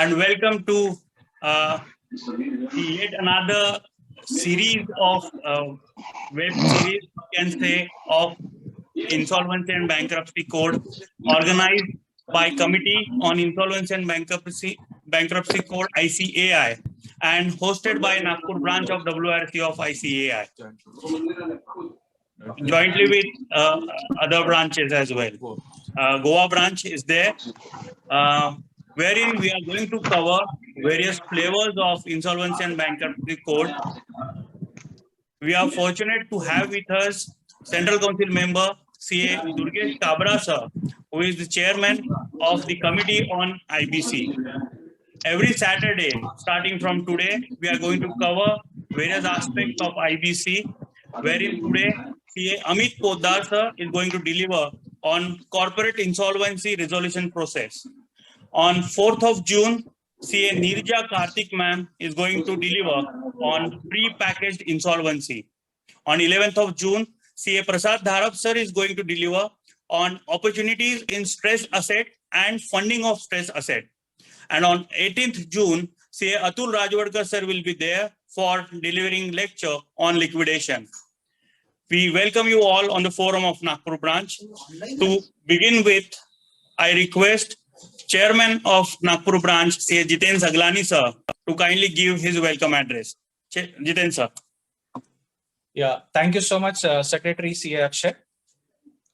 and welcome to yet another series of web series, you can say, of Insolvency and Bankruptcy Code, organized by Committee on Insolvency and Bankruptcy Code (ICAI) and hosted by Nagpur branch of WRC of ICAI, jointly with other branches as well. Goa branch is there, wherein we are going to cover various flavors of Insolvency and Bankruptcy Code. We are fortunate to have with us Central Council member CA Durgesh Kabra sir, who is the chairman of the Committee on IBC. Every Saturday, starting from today, we are going to cover various aspects of IBC, wherein today CA Amit Poddar sir is going to deliver on corporate insolvency resolution process. On 4th of June, CA Nirja Karthik ma'am is going to deliver on pre-packaged insolvency. On 11th of June, CA Prasad Dharap sir is going to deliver on opportunities in stress asset and funding of stress asset. And on 18th June, CA Atul Rajwadkar sir will be there for delivering lecture on liquidation. We welcome you all on the forum of Nagpur branch. To begin with, I request Chairman of Nagpur branch, CA Jiten Saglani sir, to kindly give his welcome address. Jiten sir. Yeah, thank you so much, Secretary CA Akshay.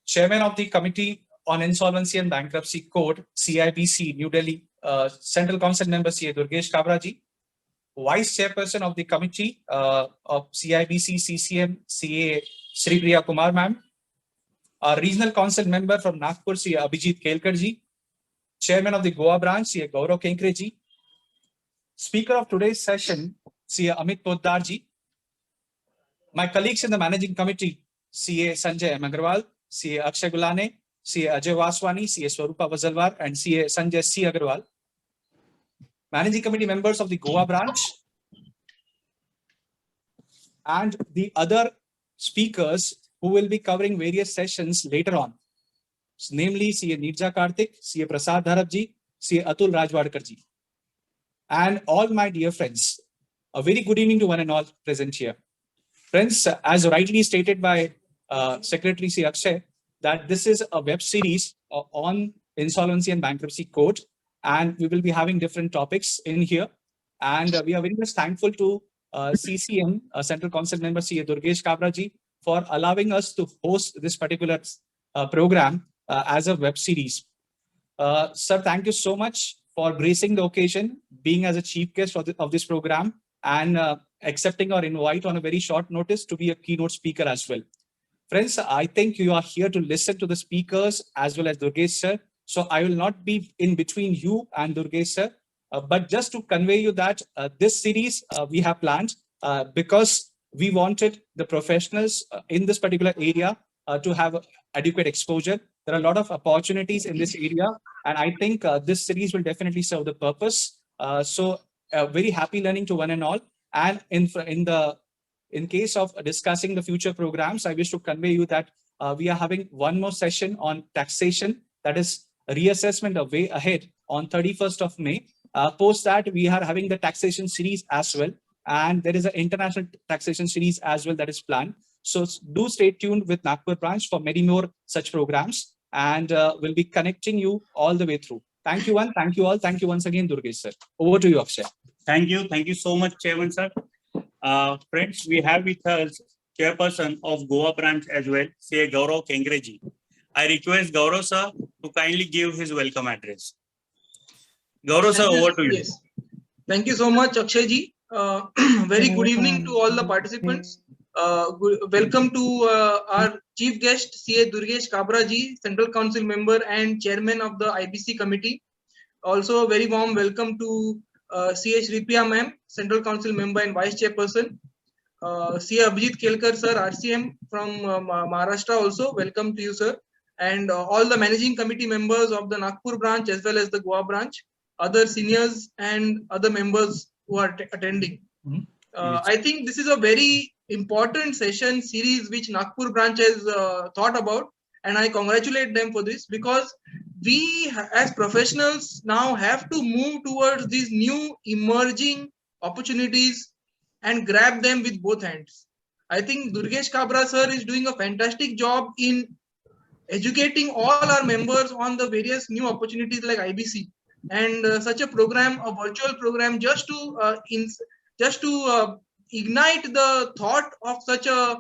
Chairman of the Committee on Insolvency and Bankruptcy Code, CIBC, New Delhi, Central Council member CA Durgesh Kabra ji. Vice Chairperson of the Committee of CIBC, CCM, CA Sri Priya Kumar ma'am. Our Regional Council member from Nagpur, CA Abhijit Kelkar ji. Chairman of the Goa branch, CA Gaurav Kenkre ji. Speaker of today's session, CA Amit Poddar ji. My colleagues in the Managing Committee, CA Sanjay M. Agarwal, CA Akshay Gulane, CA Ajay Vaswani, CA Swarupa Vazalwar, and CA Sanjay C. Agarwal. Managing Committee members of the Goa branch, and the other speakers who will be covering various sessions later on, namely CA Nirja Karthik, CA Prasad Dharap ji, CA Atul Rajwadkar ji. And all my dear friends, a very good evening to one and all present here. Friends, as rightly stated by Secretary C. Akshay, that this is a web series on Insolvency and Bankruptcy Code, and we will be having different topics in here. And we are very much thankful to CCM, Central Council member CA Durgesh Kabra ji, for allowing us to host this particular program as a web series. Sir, thank you so much for gracing the occasion, being as a chief guest of this program, and accepting our invite on a very short notice to be a keynote speaker as well. Friends, I think you are here to listen to the speakers as well as Durgesh sir. So I will not be in between you and Durgesh sir, but just to convey you that this series we have planned because we wanted the professionals in this particular area to have adequate exposure. There are a lot of opportunities in this area, and I think this series will definitely serve the purpose. So very happy learning to one and all. And in case of discussing the future programs, I wish to convey you that we are having one more session on taxation, that is reassessment of way ahead on 31st of May. Post that, we are having the taxation series as well. And there is an international taxation series as well that is planned. So do stay tuned with Nagpur branch for many more such programs, and we'll be connecting you all the way through. Thank you one, thank you all. Thank you once again, Durgesh sir. Over to you, Akshay. Thank you so much, Chairman sir. Friends, we have with us Chairperson of Goa branch as well, CA Gaurav Kenkre ji. I request Gaurav sir to kindly give his welcome address. Gaurav sir, over to you. Yes. Thank you so much, Akshay ji. Very good evening to all the participants. Welcome to our chief guest, CA Durgesh Kabra ji, Central Council member and chairman of the IBC committee. Also, a very warm welcome to CA Sri Priya ma'am, Central Council member and vice chairperson. CA Abhijit Kelkar sir, RCM from Maharashtra also, welcome to you sir. And all the managing committee members of the Nagpur branch as well as the Goa branch, other seniors and other members who are attending. I think this is a very important session series which Nagpur branch has thought about, and I congratulate them for this, because we as professionals now have to move towards these new emerging opportunities and grab them with both hands. I think Durgesh Kabra sir is doing a fantastic job in educating all our members on the various new opportunities like IBC, and such a program, a virtual program, just to ignite the thought of such a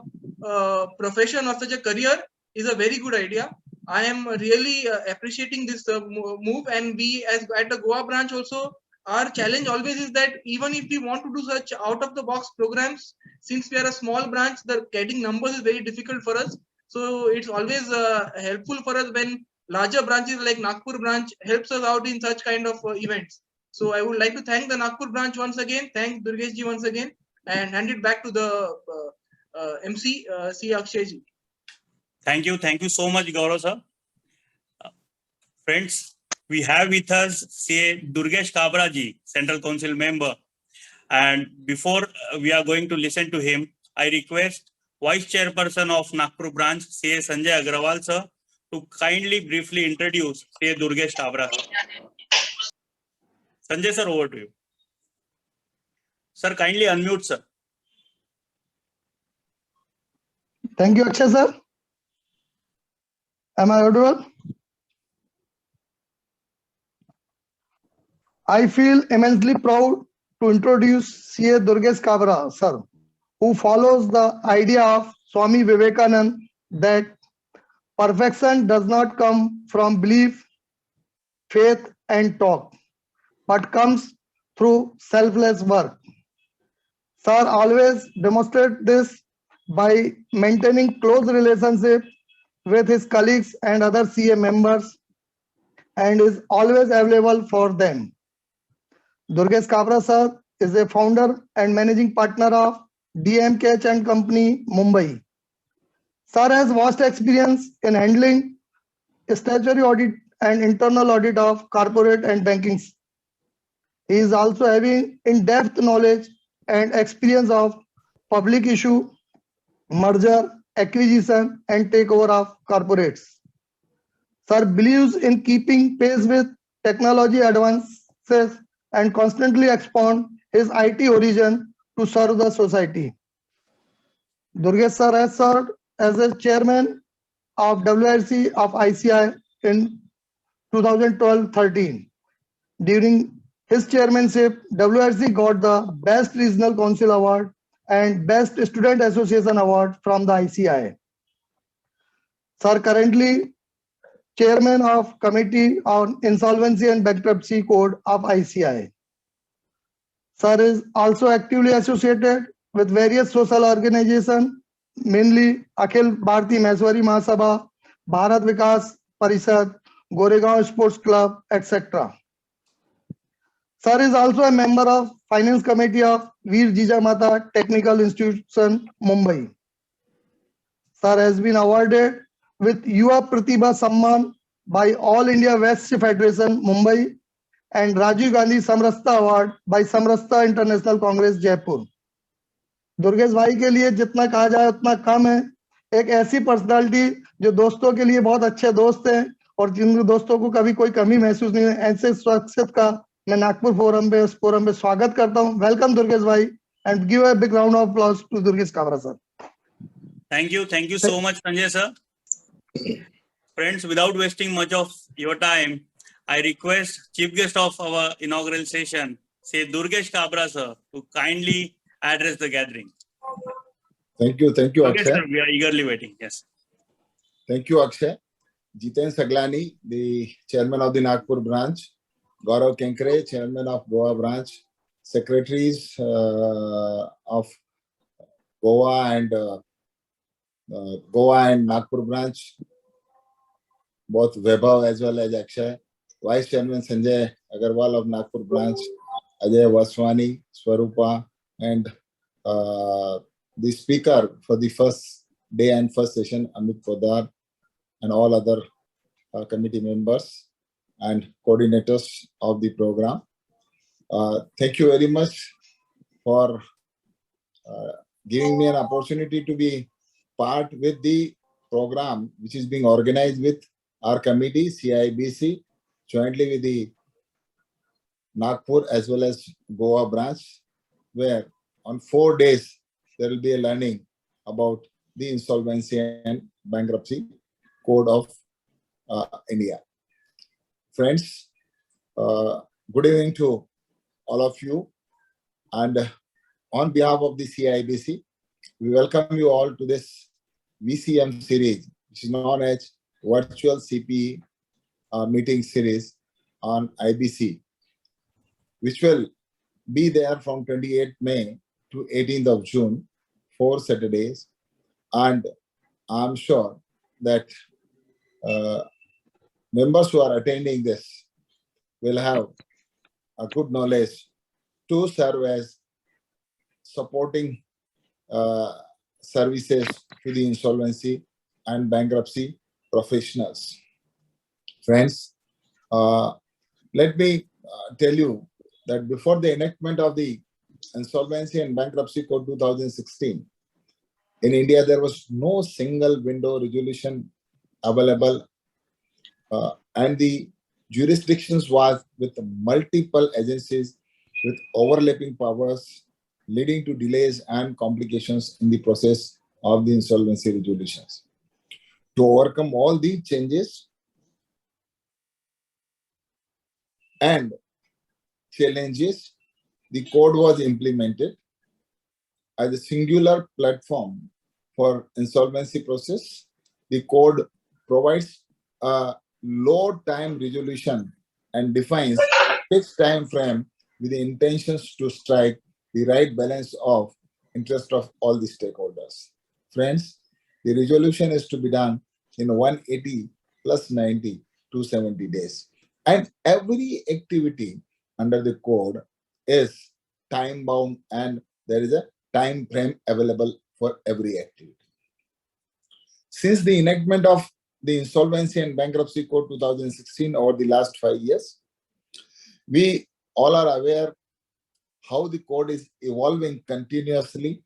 profession or such a career is a very good idea. I am really appreciating this move, and we as at the Goa branch also, our challenge always is that even if we want to do such out of the box programs, since we are a small branch, the getting numbers is very difficult for us. So it's always helpful for us when larger branches like Nagpur branch helps us out in such kind of events. So I would like to thank the Nagpur branch once again, thank Durgesh ji once again, and hand it back to the MC, C. Akshay ji. Thank you so much, Gaurav sir. Friends, we have with us CA Durgesh Kabra ji, Central Council member. And before we are going to listen to him, I request Vice Chairperson of Nagpur branch, CA Sanjay Agrawal sir, to kindly briefly introduce CA Durgesh Kabra. Sanjay sir, over to you. Sir, kindly unmute sir. Thank you, Akshay sir. Am I audible? I feel immensely proud to introduce CA Durgesh Kabra sir, who follows the idea of Swami Vivekananda that perfection does not come from belief, faith and talk, but comes through selfless work. Sir always demonstrates this by maintaining close relationship with his colleagues and other CA members and is always available for them. Durgesh Kabra sir is a founder and managing partner of DMKH and Company, Mumbai. Sir has vast experience in handling statutory audit and internal audit of corporate and banking. He is also having in-depth knowledge and experience of public issue, merger, acquisition and takeover of corporates. Sir believes in keeping pace with technology advances and constantly expand his IT origin to serve the society. Durgesh sir has served as a chairman of WRC of ICI in 2012-13. During his chairmanship, WRC got the Best Regional Council Award and Best Student Association Award from the ICI. Sir currently chairman of Committee on Insolvency and Bankruptcy Code of ICI. Sir is also actively associated with various social organizations, mainly Akhil Bharati Maheshwari Mahasabha, Bharat Vikas Parishad, Goregaon Sports Club, etc. Sir is also a member of Finance Committee of Veer Jijamata Technical Institution, Mumbai. Sir has been awarded with Yuva Pratibha Samman by All India West Federation, Mumbai, and Rajiv Gandhi Samrastha Award by Samrastha International Congress, Jaipur. Durgesh भाई के लिए जितना कहा जाए उतना कम है. एक ऐसी पर्सनालिटी जो दोस्तों के लिए बहुत अच्छे दोस्त हैं और जिन दोस्तों को कभी कोई कमी महसूस नहीं है, ऐसे शख्सियत का मैं नागपुर फोरम पे स्वागत करता हूं. वेलकम दुर्गेश भाई and give a big round of applause to Durgesh Kabra sir. Thank you so much, Sanjay sir. Friends, without wasting much of your time, I request Chief Guest of our inaugural session, say Durgesh Kabra sir, to kindly address the gathering. Thank you, Okay, Akshay. sir, we are eagerly waiting. Yes. Thank you, Akshay. Jiten Saglani, the chairman of the Nagpur branch, Gaurav Kenkre, chairman of Goa branch, secretaries of Goa and Nagpur branch, both Vaibhav as well as Akshay, Vice Chairman Sanjay Agarwal of Nagpur branch, Ajay Vaswani, Swarupa, and the speaker for the first day and first session, Amit Poddar, and all other committee members and coordinators of the program. Thank you very much for giving me an opportunity to be part with the program which is being organized with our committee, CIBC, jointly with the Nagpur as well as Goa branch, where on 4 days there will be a learning about the Insolvency and Bankruptcy Code of India. Friends, good evening to all of you. And on behalf of the CIBC, we welcome you all to this VCM series, which is known as Virtual CPE Meeting Series on IBC, which will be there from 28th May to 18th of June, 4 Saturdays. And I'm sure that members who are attending this will have a good knowledge to serve as supporting services to the insolvency and bankruptcy professionals. Friends, let me tell you that before the enactment of the Insolvency and Bankruptcy Code 2016, in India, there was no single window resolution available, and the jurisdictions was with multiple agencies with overlapping powers, leading to delays and complications in the process of the insolvency resolutions. To overcome all these changes and challenges, the code was implemented as a singular platform for insolvency process. The code provides a low time resolution and defines fixed time frame with the intentions to strike the right balance of interest of all the stakeholders. Friends, the resolution is to be done in 180 plus 90 to 70 days. And every activity under the code is time bound, and there is a time frame available for every activity. Since the enactment of the Insolvency and Bankruptcy Code 2016 over the last 5 years, we all are aware how the code is evolving continuously,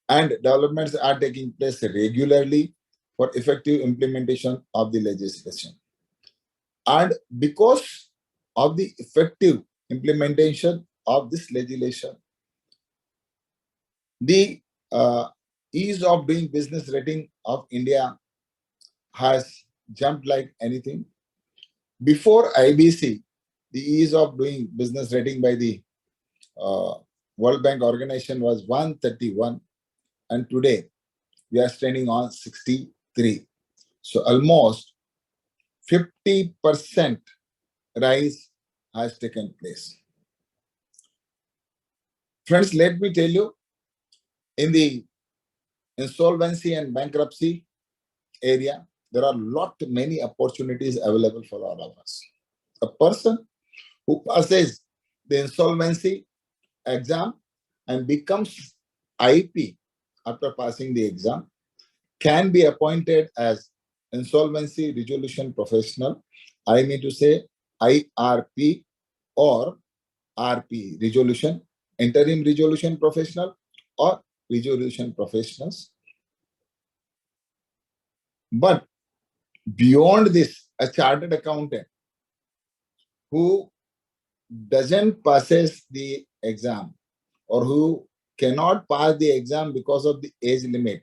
and developments are taking place regularly for effective implementation of the legislation. And because of the effective implementation of this legislation, the ease of doing business rating of India has jumped like anything. Before IBC, the ease of doing business rating by the World Bank organization was 131, and today we are standing on 63. So almost 50% rise has taken place. Friends, let me tell you, in the insolvency and bankruptcy area, there are many opportunities available for all of us. A person who passes the insolvency exam and becomes IP after passing the exam can be appointed as insolvency resolution professional. I mean to say IRP or RP, resolution, interim resolution professional or resolution professionals. But beyond this, a chartered accountant who doesn't passes the exam or who cannot pass the exam because of the age limit,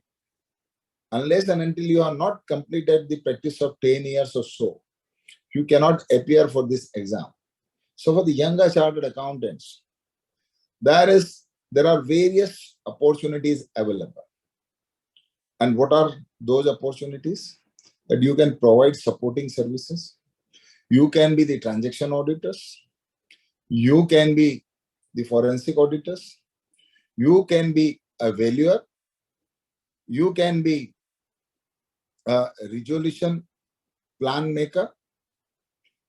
unless and until you are not completed the practice of 10 years or so, you cannot appear for this exam. So for the younger chartered accountants, there are various opportunities available. And what are those opportunities? That you can provide supporting services. You can be the transaction auditors. You can be the forensic auditors. You can be a valuer. You can be a resolution plan maker.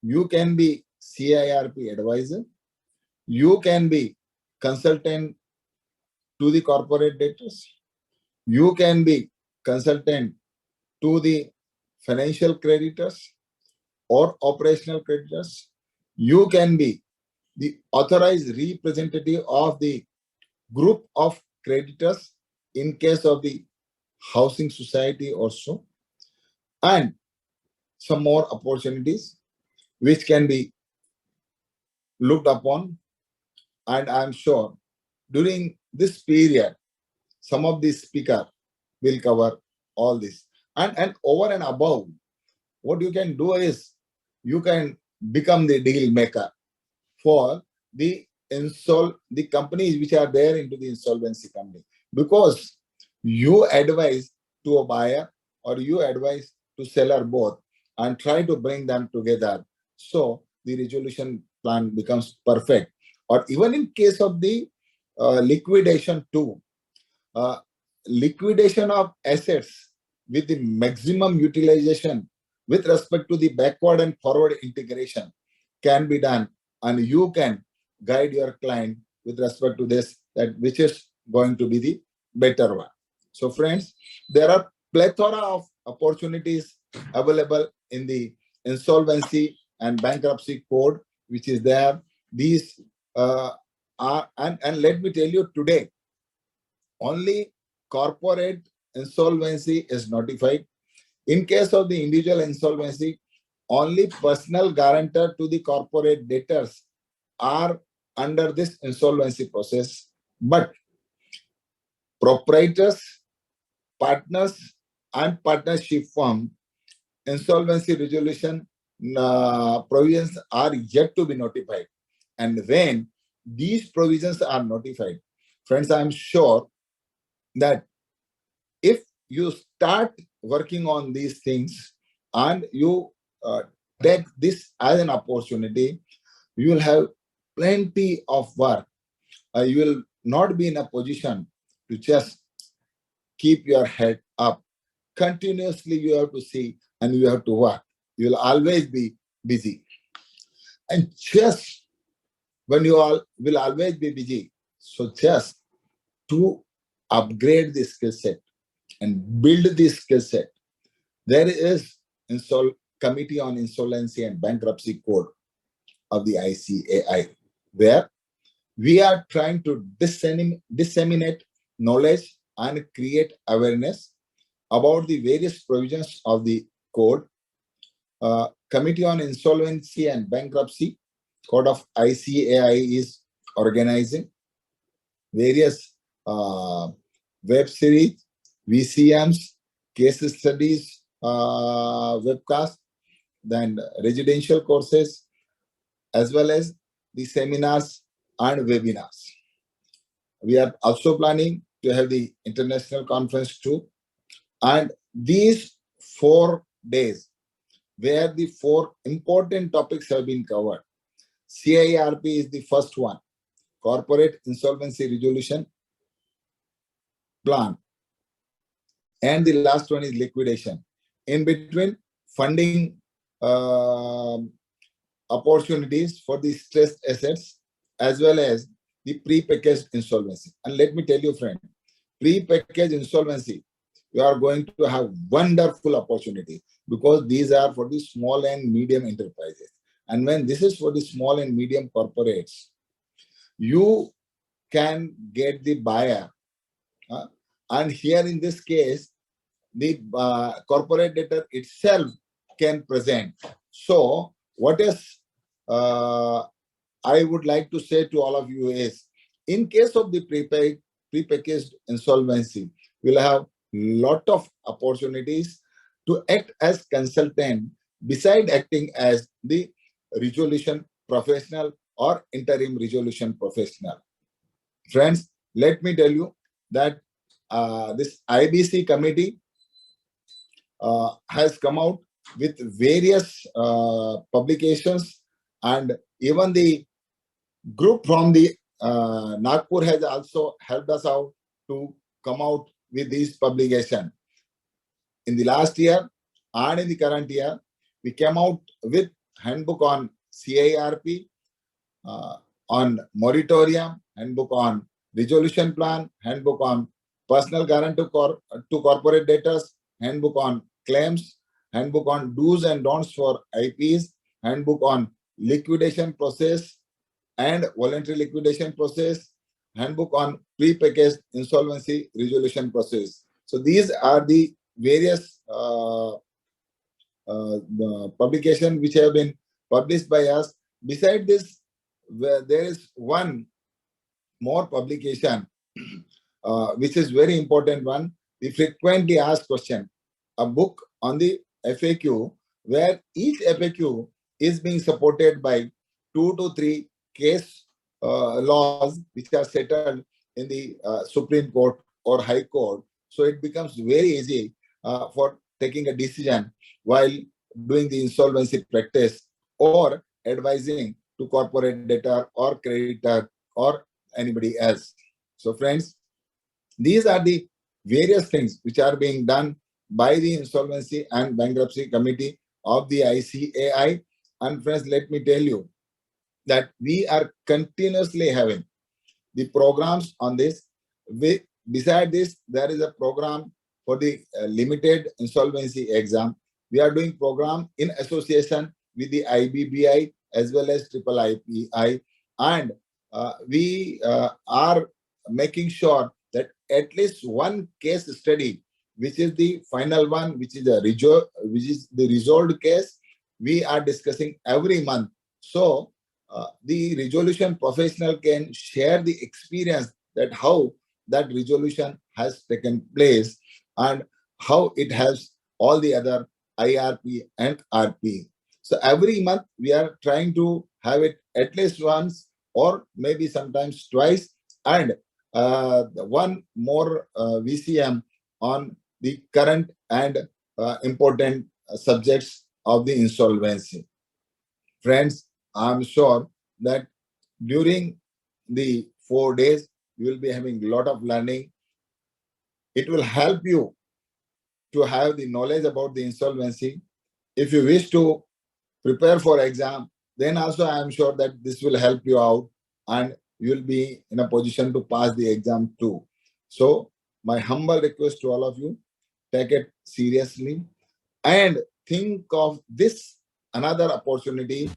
You can be CIRP advisor. You can be consultant to the corporate debtors. You can be consultant to the financial creditors or operational creditors. You can be the authorized representative of the group of creditors in case of the housing society or so. And some more opportunities which can be looked upon, and I'm sure during this period, some of these speakers will cover all this. And over and above, what you can do is you can become the deal maker for the companies which are there into the insolvency company, because you advise to a buyer or you advise to seller both and try to bring them together, so the resolution plan becomes perfect. Or even in case of the liquidation too, liquidation of assets with the maximum utilization with respect to the backward and forward integration can be done, and you can guide your client with respect to this, that which is going to be the better one. So friends, there are plethora of opportunities available in the insolvency and bankruptcy code, which is there. These are, and let me tell you today, only corporate insolvency is notified. In case of the individual insolvency, only personal guarantor to the corporate debtors are under this insolvency process. But proprietors, partners, and partnership firm insolvency resolution provisions are yet to be notified. And when these provisions are notified, friends, I'm sure that if you start working on these things and you take this as an opportunity, you will have plenty of work. You will not be in a position to just keep your head up. Continuously, you have to see and you have to work. You will always be busy. And just when you all will always be busy, so just to upgrade the skill set and build this skill set, there is Committee on Insolvency and Bankruptcy Code of the ICAI, where we are trying to disseminate knowledge and create awareness about the various provisions of the code. Committee on Insolvency and Bankruptcy Code of ICAI is organizing various web series, VCMs, case studies, webcasts, then residential courses, as well as the seminars and webinars. We are also planning to have the international conference too. And these 4 days, where the 4 important topics have been covered. CIRP is the first one, Corporate Insolvency Resolution Plan. And the last one is liquidation. In between, funding opportunities for the stressed assets, as well as the pre-packaged insolvency. And let me tell you, friend, pre-packaged insolvency, you are going to have wonderful opportunity, because these are for the small and medium enterprises. And when this is for the small and medium corporates, you can get the buyer. And here in this case, the corporate debtor itself can present. So what is I would like to say to all of you is, in case of the prepackaged insolvency, we'll have lot of opportunities to act as consultant beside acting as the resolution professional or interim resolution professional. Friends, let me tell you that this IBC committee has come out with various publications, and even the group from the Nagpur has also helped us out to come out with this publication. In the last year and in the current year, we came out with handbook on CIRP, on moratorium, handbook on resolution plan, handbook on personal guarantee to corporate debtors, handbook on claims, handbook on do's and don'ts for IPs, handbook on liquidation process and voluntary liquidation process, handbook on pre-packaged insolvency resolution process. So these are the various the publication which have been published by us. Beside this, there is one more publication which is very important one. The frequently asked question, a book on the FAQ, where each FAQ is being supported by 2 to 3 case laws which are settled in the Supreme Court or High Court. So it becomes very easy for taking a decision while doing the insolvency practice or advising to corporate debtor or creditor or anybody else. So friends, these are the various things which are being done by the Insolvency and Bankruptcy Committee of the ICAI. And friends, let me tell you that we are continuously having the programs on this. Beside this, there is a program for the limited insolvency exam. We are doing program in association with the IBBI as well as IIIPI, and we are making sure that at least one case study, which is the final one, which is the resolved case, we are discussing every month. So the resolution professional can share the experience that how that resolution has taken place and how it helps all the other IRP and RP. So every month we are trying to have it at least once or maybe sometimes twice, and one more VCM on the current and important subjects of the insolvency. Friends, I'm sure that during the 4 days, you will be having a lot of learning. It will help you to have the knowledge about the insolvency. If you wish to prepare for exam, then also I am sure that this will help you out and you will be in a position to pass the exam too. So my humble request to all of you, take it seriously and think of this another opportunity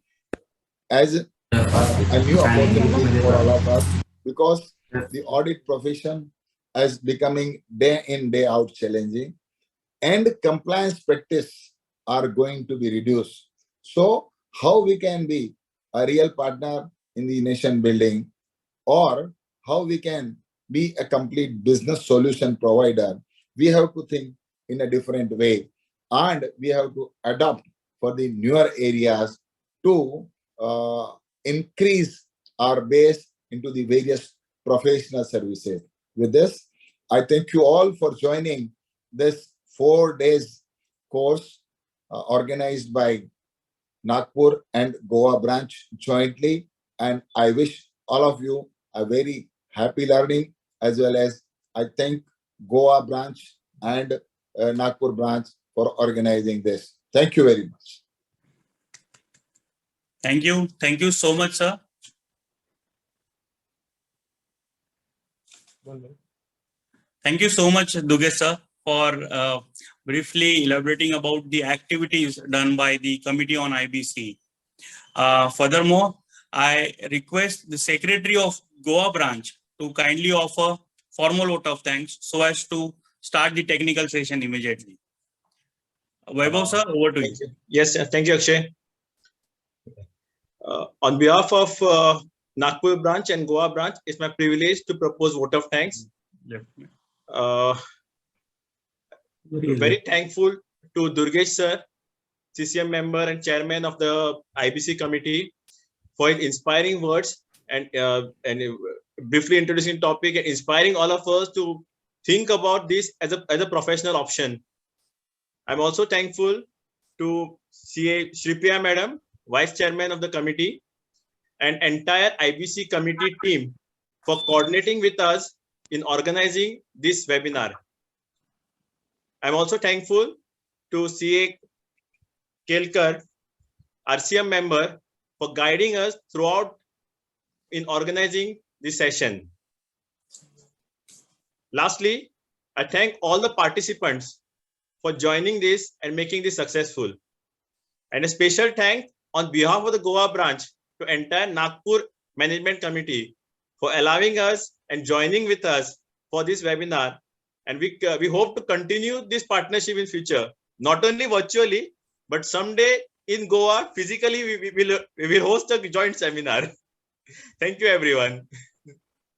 as a new opportunity for all of us, because the audit profession is becoming day in, day out challenging, and compliance practice are going to be reduced. So how we can be a real partner in the nation building, or how we can be a complete business solution provider, we have to think in a different way, and we have to adapt for the newer areas to increase our base into the various professional services. With this, I thank you all for joining this 4 days course organized by Nagpur and Goa branch jointly, and I wish all of you a very happy learning, as well as I thank Goa branch and Nagpur branch for organizing this. Thank you very much. Thank you. Thank you so much, sir. Thank you so much, Durgesh sir, for briefly elaborating about the activities done by the Committee on IBC. Furthermore, I request the Secretary of Goa branch to kindly offer formal vote of thanks so as to start the technical session immediately. Vaibhav sir, over to you. Yes, thank you, Akshay. On behalf of Nagpur branch and Goa branch, it's my privilege to propose vote of thanks. Very thankful to Durgesh sir, CCM member and chairman of the IBC committee, for his inspiring words and briefly introducing topic and inspiring all of us to think about this as a professional option. I'm also thankful to CA Shripriya madam, vice chairman of the committee, and entire IBC committee team for coordinating with us in organizing this webinar. I'm also thankful to CA Kelkar, RCM member, for guiding us throughout in organizing this session. Lastly, I thank all the participants for joining this and making this successful. And a special thank on behalf of the Goa branch to entire Nagpur Management Committee for allowing us and joining with us for this webinar. And we hope to continue this partnership in future, not only virtually, but someday in Goa, physically, we will host a joint seminar. Thank you, everyone.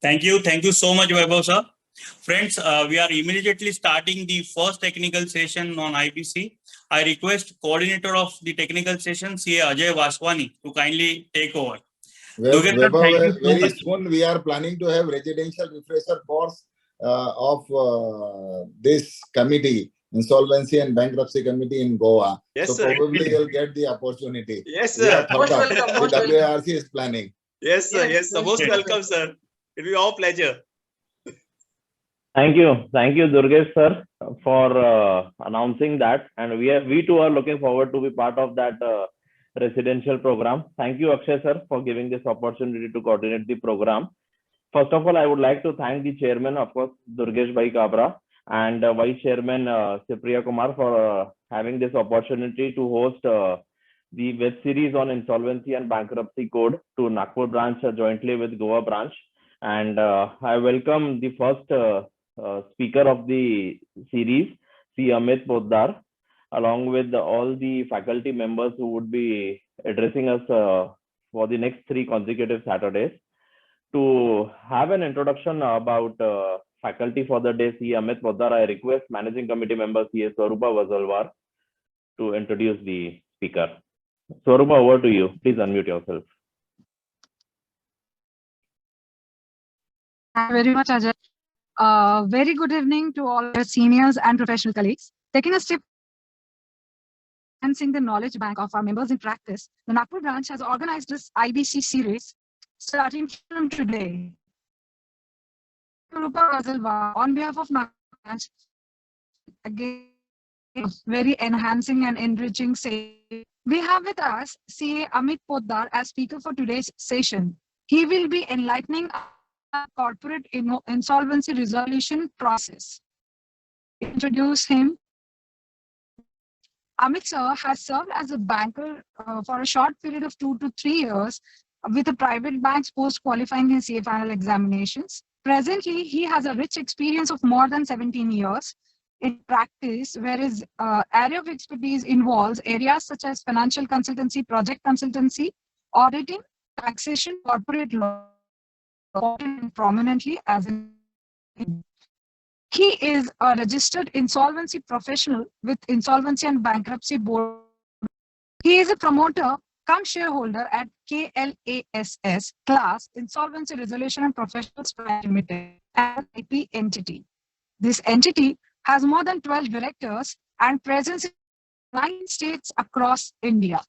Thank you. Thank you so much, Vaibhav, sir. Friends, we are immediately starting the first technical session on IBC. I request coordinator of the technical session, CA Ajay Vaswani, to kindly take over. Durgesh, sir, thank you so Very much. soon we are planning to have residential refresher course of this committee, Insolvency and Bankruptcy Committee in Goa. Yes, so sir. probably you'll get the opportunity. Yes, We are sir. Most thought of. welcome, The most welcome. WRC is planning. Yes, sir. Yes, Yes, sir. Most yes. welcome, sir. It will be our pleasure. Thank you, Durgesh sir, for announcing that, and we too are looking forward to be part of that residential program. Thank you, Akshay sir, for giving this opportunity to coordinate the program. First of all, I would like to thank the chairman, of course, Durgesh Bhai Kabra, and vice chairman Supriya Kumar for having this opportunity to host the web series on insolvency and bankruptcy code to Nagpur branch jointly with Goa branch. And I welcome the first speaker of the series, C. Amit Poddar, along with all the faculty members who would be addressing us for the next 3 consecutive Saturdays. To have an introduction about faculty for the day, C. Amit Poddar, I request Managing Committee member C.A. Swarupa Vasalwar to introduce the speaker. Swarupa, over to you. Please unmute yourself. Thank you very much, Ajay. Very good evening to all our seniors and professional colleagues. Taking a step enhancing the knowledge bank of our members in practice, the Nagpur branch has organized this IBC series starting from today. On behalf of Nagpur branch, again, very enhancing and enriching session. We have with us CA Amit Poddar as speaker for today's session. He will be enlightening corporate insolvency resolution process. Introduce him. Amit sir has served as a banker for a short period of 2 to 3 years with the private banks post qualifying his CA final examinations. Presently, he has a rich experience of more than 17 years in practice, where his area of expertise involves areas such as financial consultancy, project consultancy, auditing, taxation, corporate law, prominently as in. He is a registered insolvency professional with Insolvency and Bankruptcy Board. He is a promoter cum shareholder at KLASS Class Insolvency Resolution and Professionals Private Limited, an IP entity. This entity has more than 12 directors and presence in 9 states across India.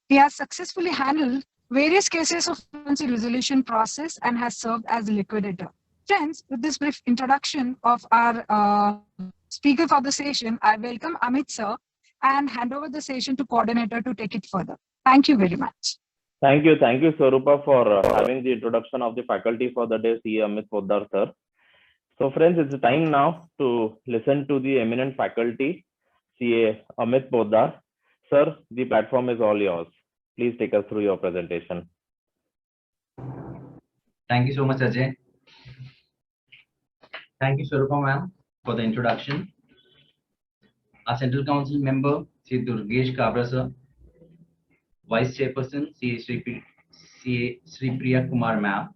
He has successfully handled various cases of insolvency resolution process and has served as a liquidator. Friends, with this brief introduction of our speaker for the session, I welcome Amit sir and hand over the session to coordinator to take it further. Thank you very much. Thank you, Swarupa, for having the introduction of the faculty for the day, C. Amit Poddar sir. So friends, it's time now to listen to the eminent faculty, CA Amit Poddar. Sir, the platform is all yours. Please take us through your presentation. Thank you so much, Ajay. Thank you, Swarupa ma'am, for the introduction. Our Central Council member, Sri Durgesh Kabra sir, Vice Chairperson, CA Sri Priya Kumar ma'am,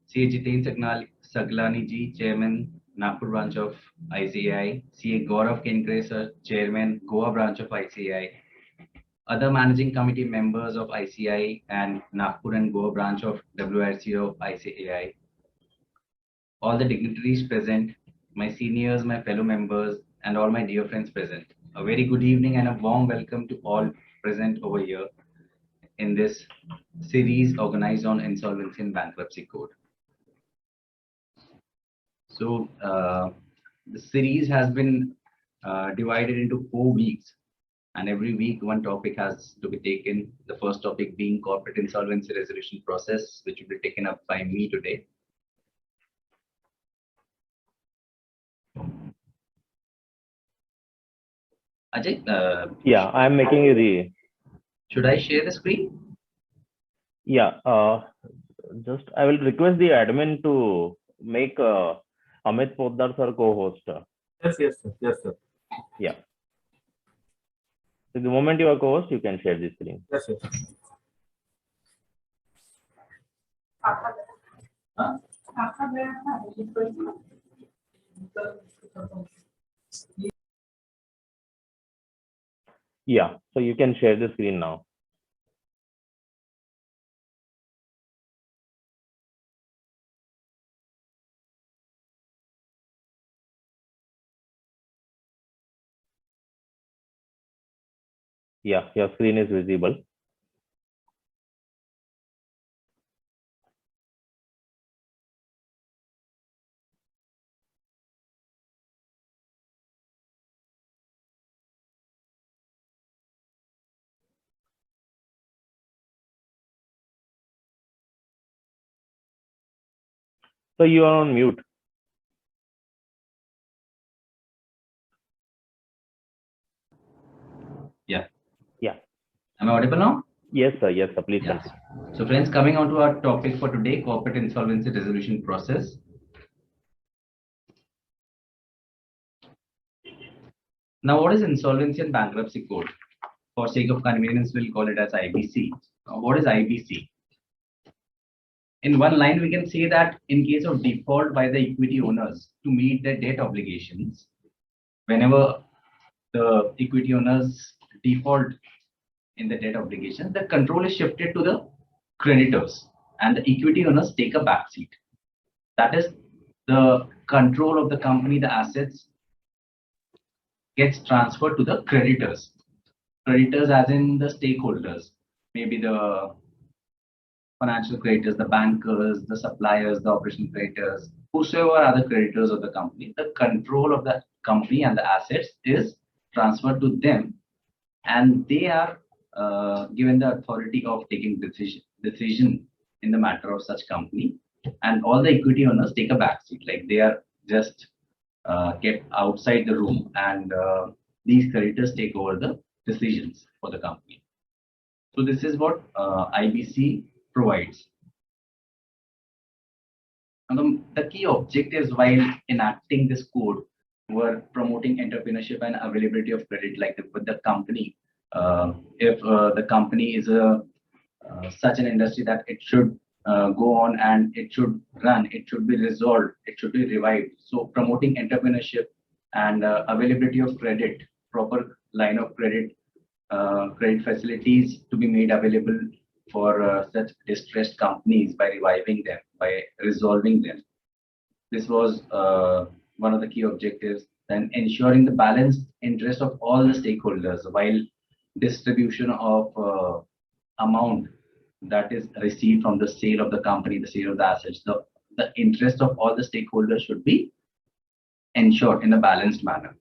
CA Jiten Saglani ji, Chairman, Nagpur branch of ICAI, CA Gaurav Kenkre sir, Chairman, Goa branch of ICAI, other managing committee members of ICAI and Nagpur and Goa branch of WRC of ICAI, all the dignitaries present, my seniors, my fellow members, and all my dear friends present. A very good evening and a warm welcome to all present over here in this series organized on Insolvency and Bankruptcy Code. So the series has been divided into 4 weeks, and every week one topic has to be taken. The first topic being corporate insolvency resolution process, which will be taken up by me today. Ajay, Yeah, I'm making you the. should I share the screen? Yeah, just I will request the admin to make Amit Poddar sir co-host. Yes, sir. Yeah. So the moment you are co-host, you can share the screen. Yes, sir. Yeah, so you can share the screen now. Yeah, your screen is visible. So you are on mute. Yeah. Yeah. Am I audible now? Yes, sir. Yes, sir. Please Yes. continue. So friends, coming on to our topic for today, corporate insolvency resolution process. Now, what is Insolvency and Bankruptcy Code? For sake of convenience, we'll call it as IBC. Now, what is IBC? In one line, we can say that in case of default by the equity owners to meet their debt obligations, whenever the equity owners default in the debt obligations, the control is shifted to the creditors and the equity owners take a backseat. That is, the control of the company, the assets gets transferred to the creditors. Creditors as in the stakeholders, maybe the financial creditors, the bankers, the suppliers, the operational creditors, whosoever are the creditors of the company. The control of the company and the assets is transferred to them, and they are given the authority of taking decision in the matter of such company. And all the equity owners take a backseat, like they are just kept outside the room, and these creditors take over the decisions for the company. So this is what IBC provides. And the key objectives while enacting this code were promoting entrepreneurship and availability of credit, like with the company. If the company is such an industry that it should go on and it should run, it should be resolved, it should be revived. So promoting entrepreneurship and availability of credit, proper line of credit, credit facilities to be made available for such distressed companies by reviving them, by resolving them. This was one of the key objectives. Then ensuring the balanced interest of all the stakeholders while distribution of amount that is received from the sale of the company, the sale of the assets. The interest of all the stakeholders should be ensured in a balanced manner.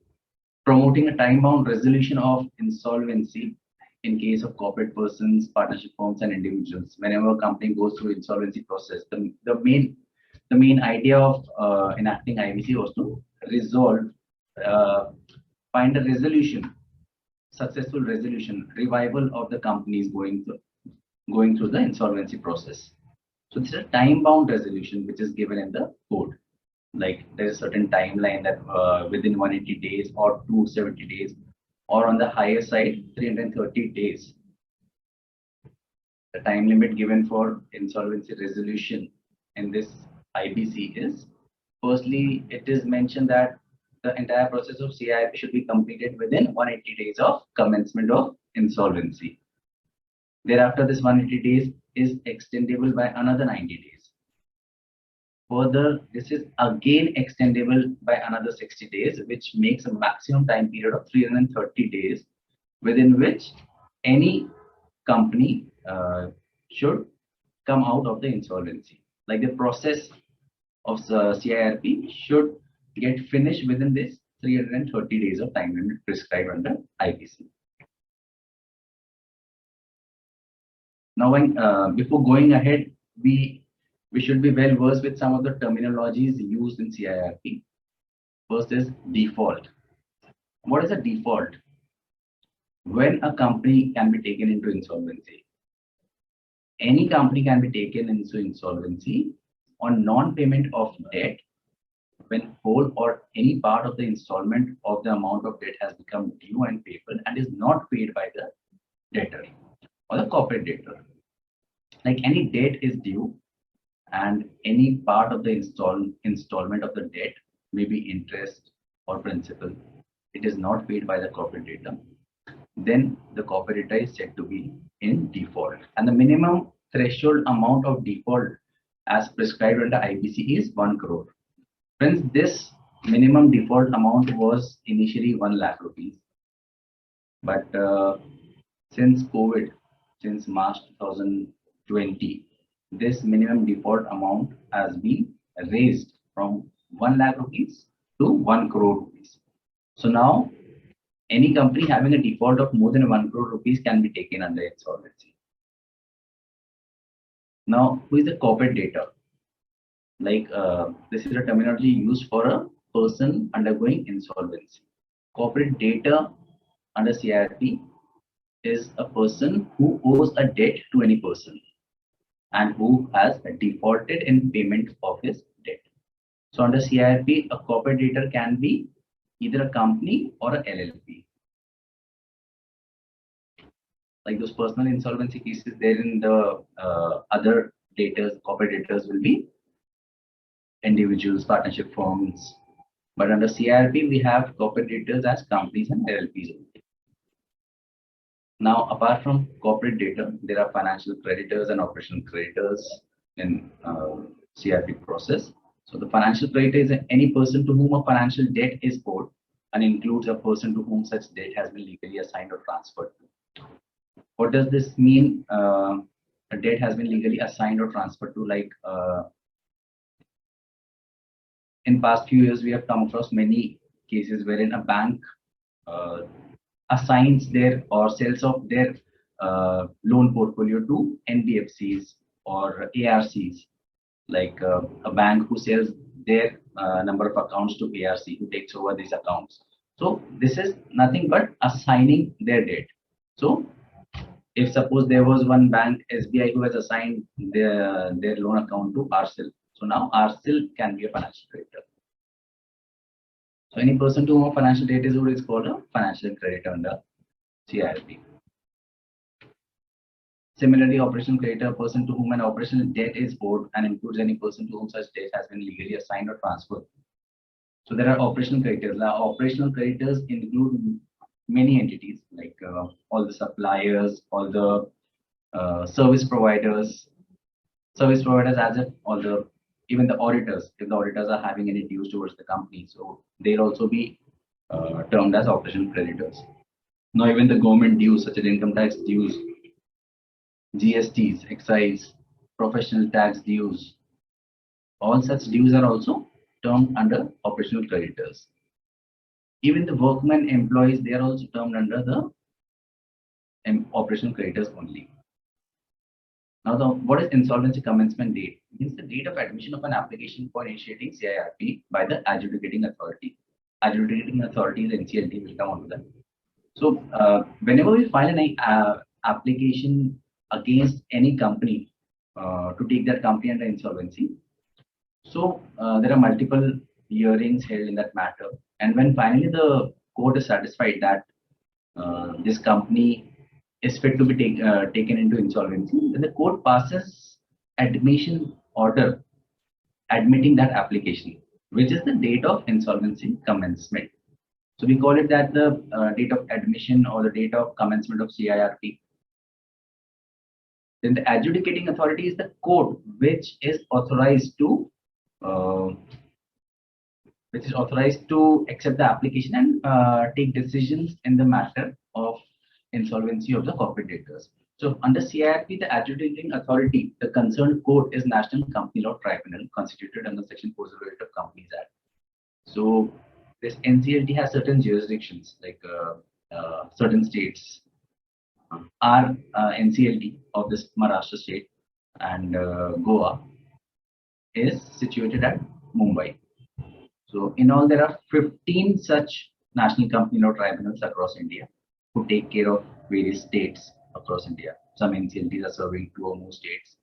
Promoting a time-bound resolution of insolvency in case of corporate persons, partnership firms, and individuals. Whenever a company goes through insolvency process, the main idea of enacting IBC was to resolve, find a resolution, successful resolution, revival of the companies going through the insolvency process. So this is a time-bound resolution which is given in the code. Like there's a certain timeline that within 180 days or 270 days, or on the higher side, 330 days. The time limit given for insolvency resolution in this IBC is, firstly, it is mentioned that the entire process of CIRP should be completed within 180 days of commencement of insolvency. Thereafter, this 180 days is extendable by another 90 days. Further, this is again extendable by another 60 days, which makes a maximum time period of 330 days, within which any company should come out of the insolvency. Like the process of the CIRP should get finished within this 330 days of time limit prescribed under IBC. Now, before going ahead, we should be well versed with some of the terminologies used in CIRP. First is default. What is a default? When a company can be taken into insolvency. Any company can be taken into insolvency on non-payment of debt when whole or any part of the installment of the amount of debt has become due and payable and is not paid by the debtor or the corporate debtor. Like any debt is due and any part of the installment of the debt, maybe interest or principal, it is not paid by the corporate debtor, then the corporate debtor is said to be in default. And the minimum threshold amount of default as prescribed under IBC is 1 crore. Friends, this minimum default amount was initially 1 lakh rupees. But since COVID, since March 2020, this minimum default amount has been raised from 1 lakh rupees to 1 crore rupees. So now any company having a default of more than 1 crore rupees can be taken under insolvency. Now, who is the corporate debtor? Like this is a terminology used for a person undergoing insolvency. Corporate debtor under CIRP is a person who owes a debt to any person and who has defaulted in payment of his debt. So under CIRP, a corporate debtor can be either a company or a LLP. Like those personal insolvency cases, there in the other debtors, corporate debtors will be individuals, partnership firms. But under CIRP, we have corporate debtors as companies and LLPs. Now, apart from corporate debtor, there are financial creditors and operational creditors in CIRP process. So the financial creditor is any person to whom a financial debt is owed and includes a person to whom such debt has been legally assigned or transferred to. What does this mean? A debt has been legally assigned or transferred to, like in past few years, we have come across many cases wherein a bank assigns their or sells off their loan portfolio to NBFCs or ARCs, like a bank who sells their number of accounts to ARC, who takes over these accounts. So this is nothing but assigning their debt. So if suppose there was one bank, SBI, who has assigned their loan account to RCIL, so now RCIL can be a financial creditor. So any person to whom a financial debt is owed is called a financial creditor under CIRP. Similarly, operational creditor, a person to whom an operational debt is owed and includes any person to whom such debt has been legally assigned or transferred. So there are operational creditors. Now, operational creditors include many entities like all the suppliers, all the service providers as if all the even the auditors, if the auditors are having any dues towards the company, so they'll also be termed as operational creditors. Now even the government dues such as income tax dues, GSTs, excise, professional tax dues, all such dues are also termed under operational creditors. Even the workmen employees, they are also termed under the operational creditors only. Now, what is insolvency commencement date? It means the date of admission of an application for initiating CIRP by the adjudicating authority. Adjudicating authority is NCLT, will come on to that. So, whenever we file an application against any company to take that company under insolvency, so there are multiple hearings held in that matter. And when finally the court is satisfied that this company is fit to be taken into insolvency, then the court passes admission order admitting that application, which is the date of insolvency commencement. So we call it that the date of admission or the date of commencement of CIRP. Then the adjudicating authority is the court which is authorized to accept the application and take decisions in the matter of insolvency of the corporate debtors. So under CIRP, the adjudicating authority, the concerned court, is National Company Law Tribunal constituted under Section 408 of Companies Act. So this NCLT has certain jurisdictions, like certain states are NCLT of this Maharashtra state, and Goa is situated at Mumbai. So in all, there are 15 such National Company Law Tribunals across India who take care of various states across India. Some NCLTs are serving 2 or more states.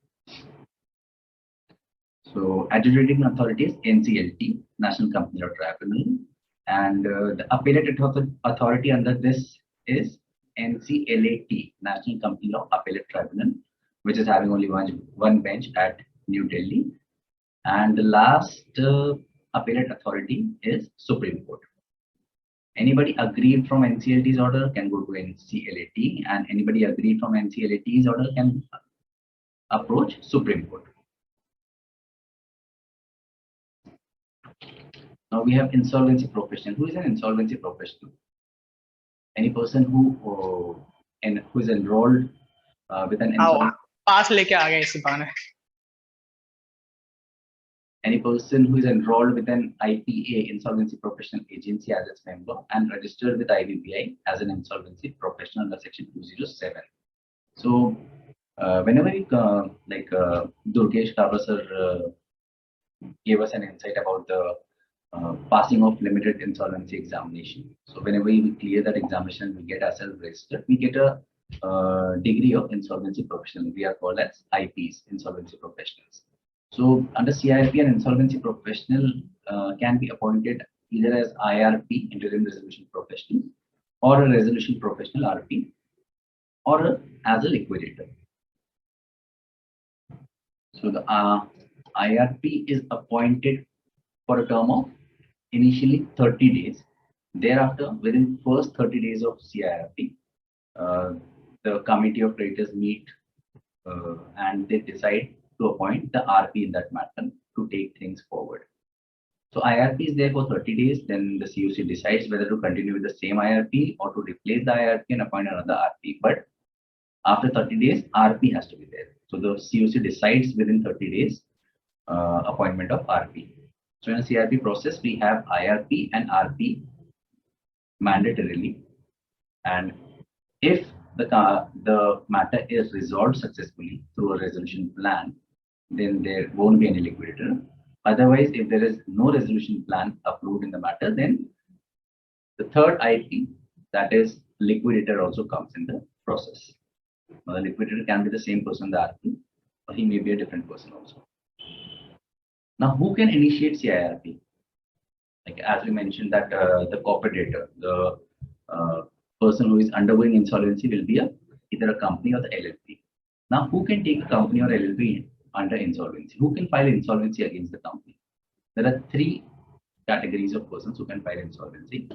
So adjudicating authority is NCLT, National Company Law Tribunal, and the appellate authority under this is NCLAT, National Company Law Appellate Tribunal, which is having only one bench at New Delhi. And the last appellate authority is Supreme Court. Anybody aggrieved from NCLT's order can go to NCLAT, and anybody aggrieved from NCLAT's order can approach Supreme Court. Now we have insolvency professional. Who is an insolvency professional? Any person who is enrolled with an insolvency. Any person who is enrolled with an IPA, Insolvency Professional Agency, as its member and registered with IBPI as an insolvency professional under Section 207. So whenever we Durgesh Kabra sir gave us an insight about the passing of limited insolvency examination. So whenever we clear that examination, we get ourselves registered, we get a degree of insolvency professional. We are called as IPs, insolvency professionals. So under CIRP, an insolvency professional can be appointed either as IRP, interim resolution professional, or a resolution professional RP, or as a liquidator. So the IRP is appointed for a term of initially 30 days. Thereafter, within first 30 days of CIRP, the committee of creditors meet and they decide to appoint the RP in that matter to take things forward. So IRP is there for 30 days, then the COC decides whether to continue with the same IRP or to replace the IRP and appoint another RP. But after 30 days, RP has to be there. So the COC decides within 30 days appointment of RP. So in a CIRP process, we have IRP and RP mandatorily. And if the matter is resolved successfully through a resolution plan, then there won't be any liquidator. Otherwise, if there is no resolution plan approved in the matter, then the third IP, that is liquidator, also comes in the process. Now, the liquidator can be the same person, the RP, or he may be a different person also. Now, who can initiate CIRP? Like as we mentioned that the corporator, the person who is undergoing insolvency will be either a company or the LLP. Now, who can take a company or LLP under insolvency? Who can file insolvency against the company? There are three categories of persons who can file insolvency.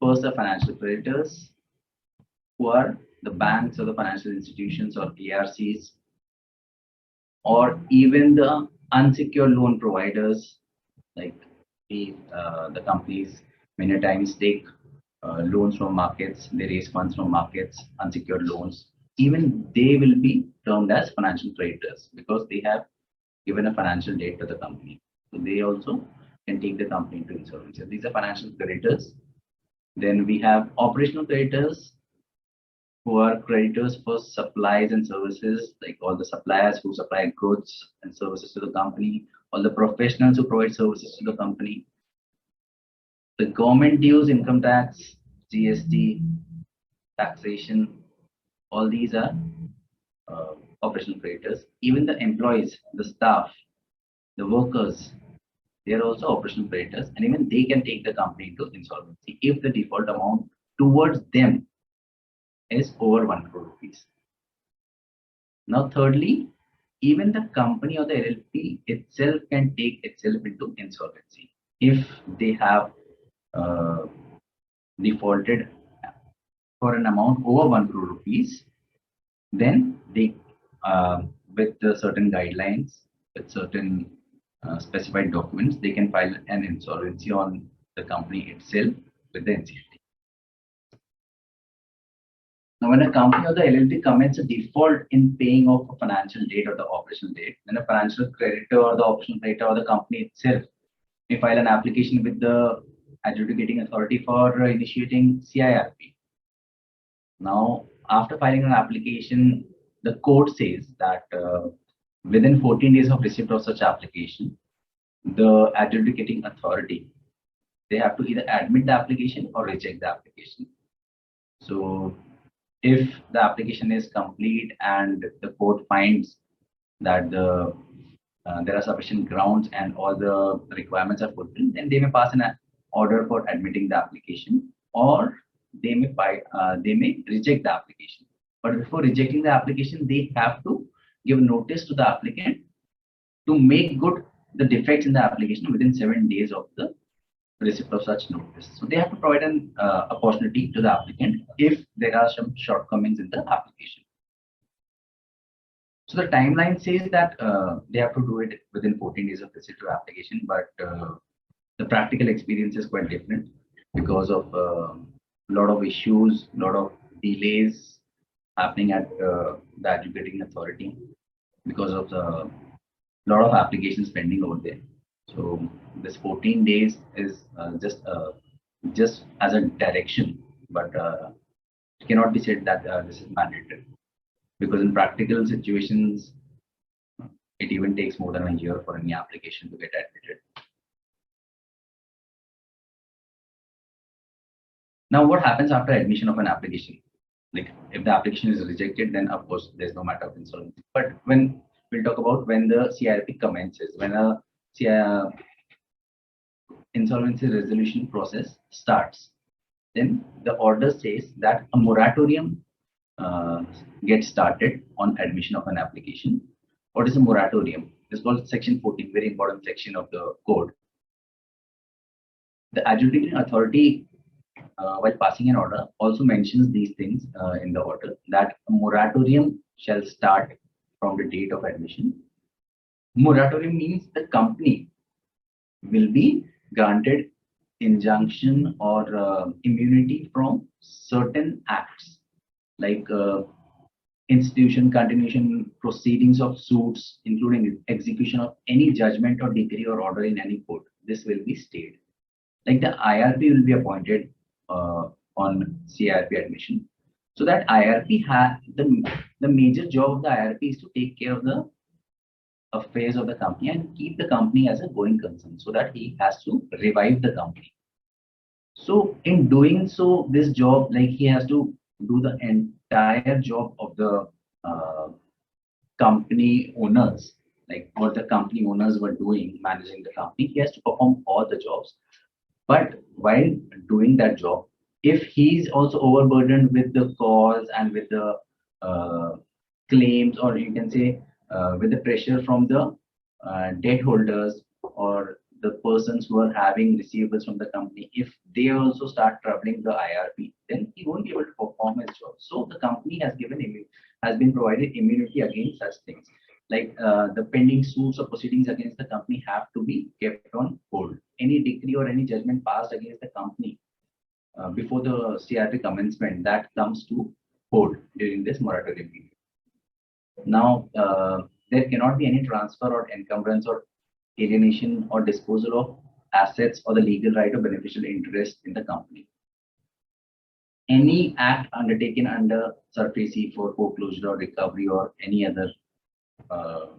First, the financial creditors, who are the banks or the financial institutions or ARCs, or even the unsecured loan providers, like the companies many times take loans from markets, they raise funds from markets, unsecured loans. Even they will be termed as financial creditors because they have given a financial debt to the company. So they also can take the company into insolvency. These are financial creditors. Then we have operational creditors, who are creditors for supplies and services, like all the suppliers who supply goods and services to the company, all the professionals who provide services to the company. The government dues, income tax, GST, taxation, all these are operational creditors. Even the employees, the staff, the workers, they are also operational creditors, and even they can take the company into insolvency if the default amount towards them is over 1 crore rupees. Now, thirdly, even the company or the LLP itself can take itself into insolvency if they have defaulted for an amount over 1 crore rupees. Then they, with certain guidelines, with certain specified documents, they can file an insolvency on the company itself with the NCLT. Now, when a company or the LLP commits a default in paying off a financial debt or the operational debt, then a financial creditor or the operational creditor or the company itself may file an application with the adjudicating authority for initiating CIRP. Now, after filing an application, the court says that within 14 days of receipt of such application, the adjudicating authority, they have to either admit the application or reject the application. So if the application is complete and the court finds that the there are sufficient grounds and all the requirements are fulfilled, then they may pass an order for admitting the application, or they may reject the application. But before rejecting the application, they have to give notice to the applicant to make good the defects in the application within 7 days of the receipt of such notice. So they have to provide an opportunity to the applicant if there are some shortcomings in the application. So the timeline says that they have to do it within 14 days of receipt of application, but the practical experience is quite different because of a lot of issues, a lot of delays happening at the adjudicating authority because of the lot of applications pending over there. So this 14 days is just as a direction, but it cannot be said that this is mandatory, because in practical situations, it even takes more than a year for any application to get admitted. Now, what happens after admission of an application? Like if the application is rejected, then of course there's no matter of insolvency. But when we'll talk about when the CIRP commences, when a insolvency resolution process starts, then the order says that a moratorium gets started on admission of an application. What is a moratorium? It's called section 14, very important section of the code. The adjudicating authority, while passing an order, also mentions these things in the order, that a moratorium shall start from the date of admission. Moratorium means the company will be granted injunction or immunity from certain acts, like institution continuation proceedings of suits, including execution of any judgment or decree or order in any court. This will be stayed. Like the IRP will be appointed on CIRP admission. So that IRP has the major job of the IRP is to take care of the affairs of the company and keep the company as a going concern, so that he has to revive the company. So in doing so, this job, like he has to do the entire job of the company owners, like what the company owners were doing, managing the company. He has to perform all the jobs. But while doing that job, if he's also overburdened with the cause and with the claims, or you can say with the pressure from the debt holders or the persons who are having receivables from the company, if they also start troubling the IRP, then he won't be able to perform his job. So the company has been provided immunity against such things. Like the pending suits or proceedings against the company have to be kept on hold. Any decree or any judgment passed against the company before the CIRP commencement, that comes to hold during this moratorium period. Now, there cannot be any transfer or encumbrance or alienation or disposal of assets or the legal right or beneficial interest in the company. Any act undertaken under SARFAESI for foreclosure or recovery or any other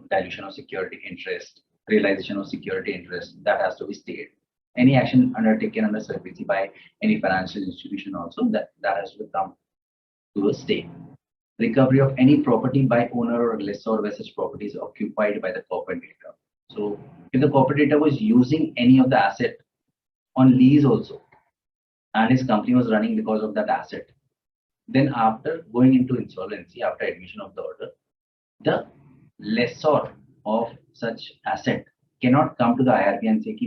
dilution of security interest, realization of security interest, that has to be stayed. Any action undertaken under SARFAESI by any financial institution also, that has to come to a stay. Recovery of any property by owner or lessor where such property is occupied by the corporate debtor. So if the corporate debtor was using any of the asset on lease also, and his company was running because of that asset, then after going into insolvency, after admission of the order, the lessor of such asset cannot come to the IRP and say,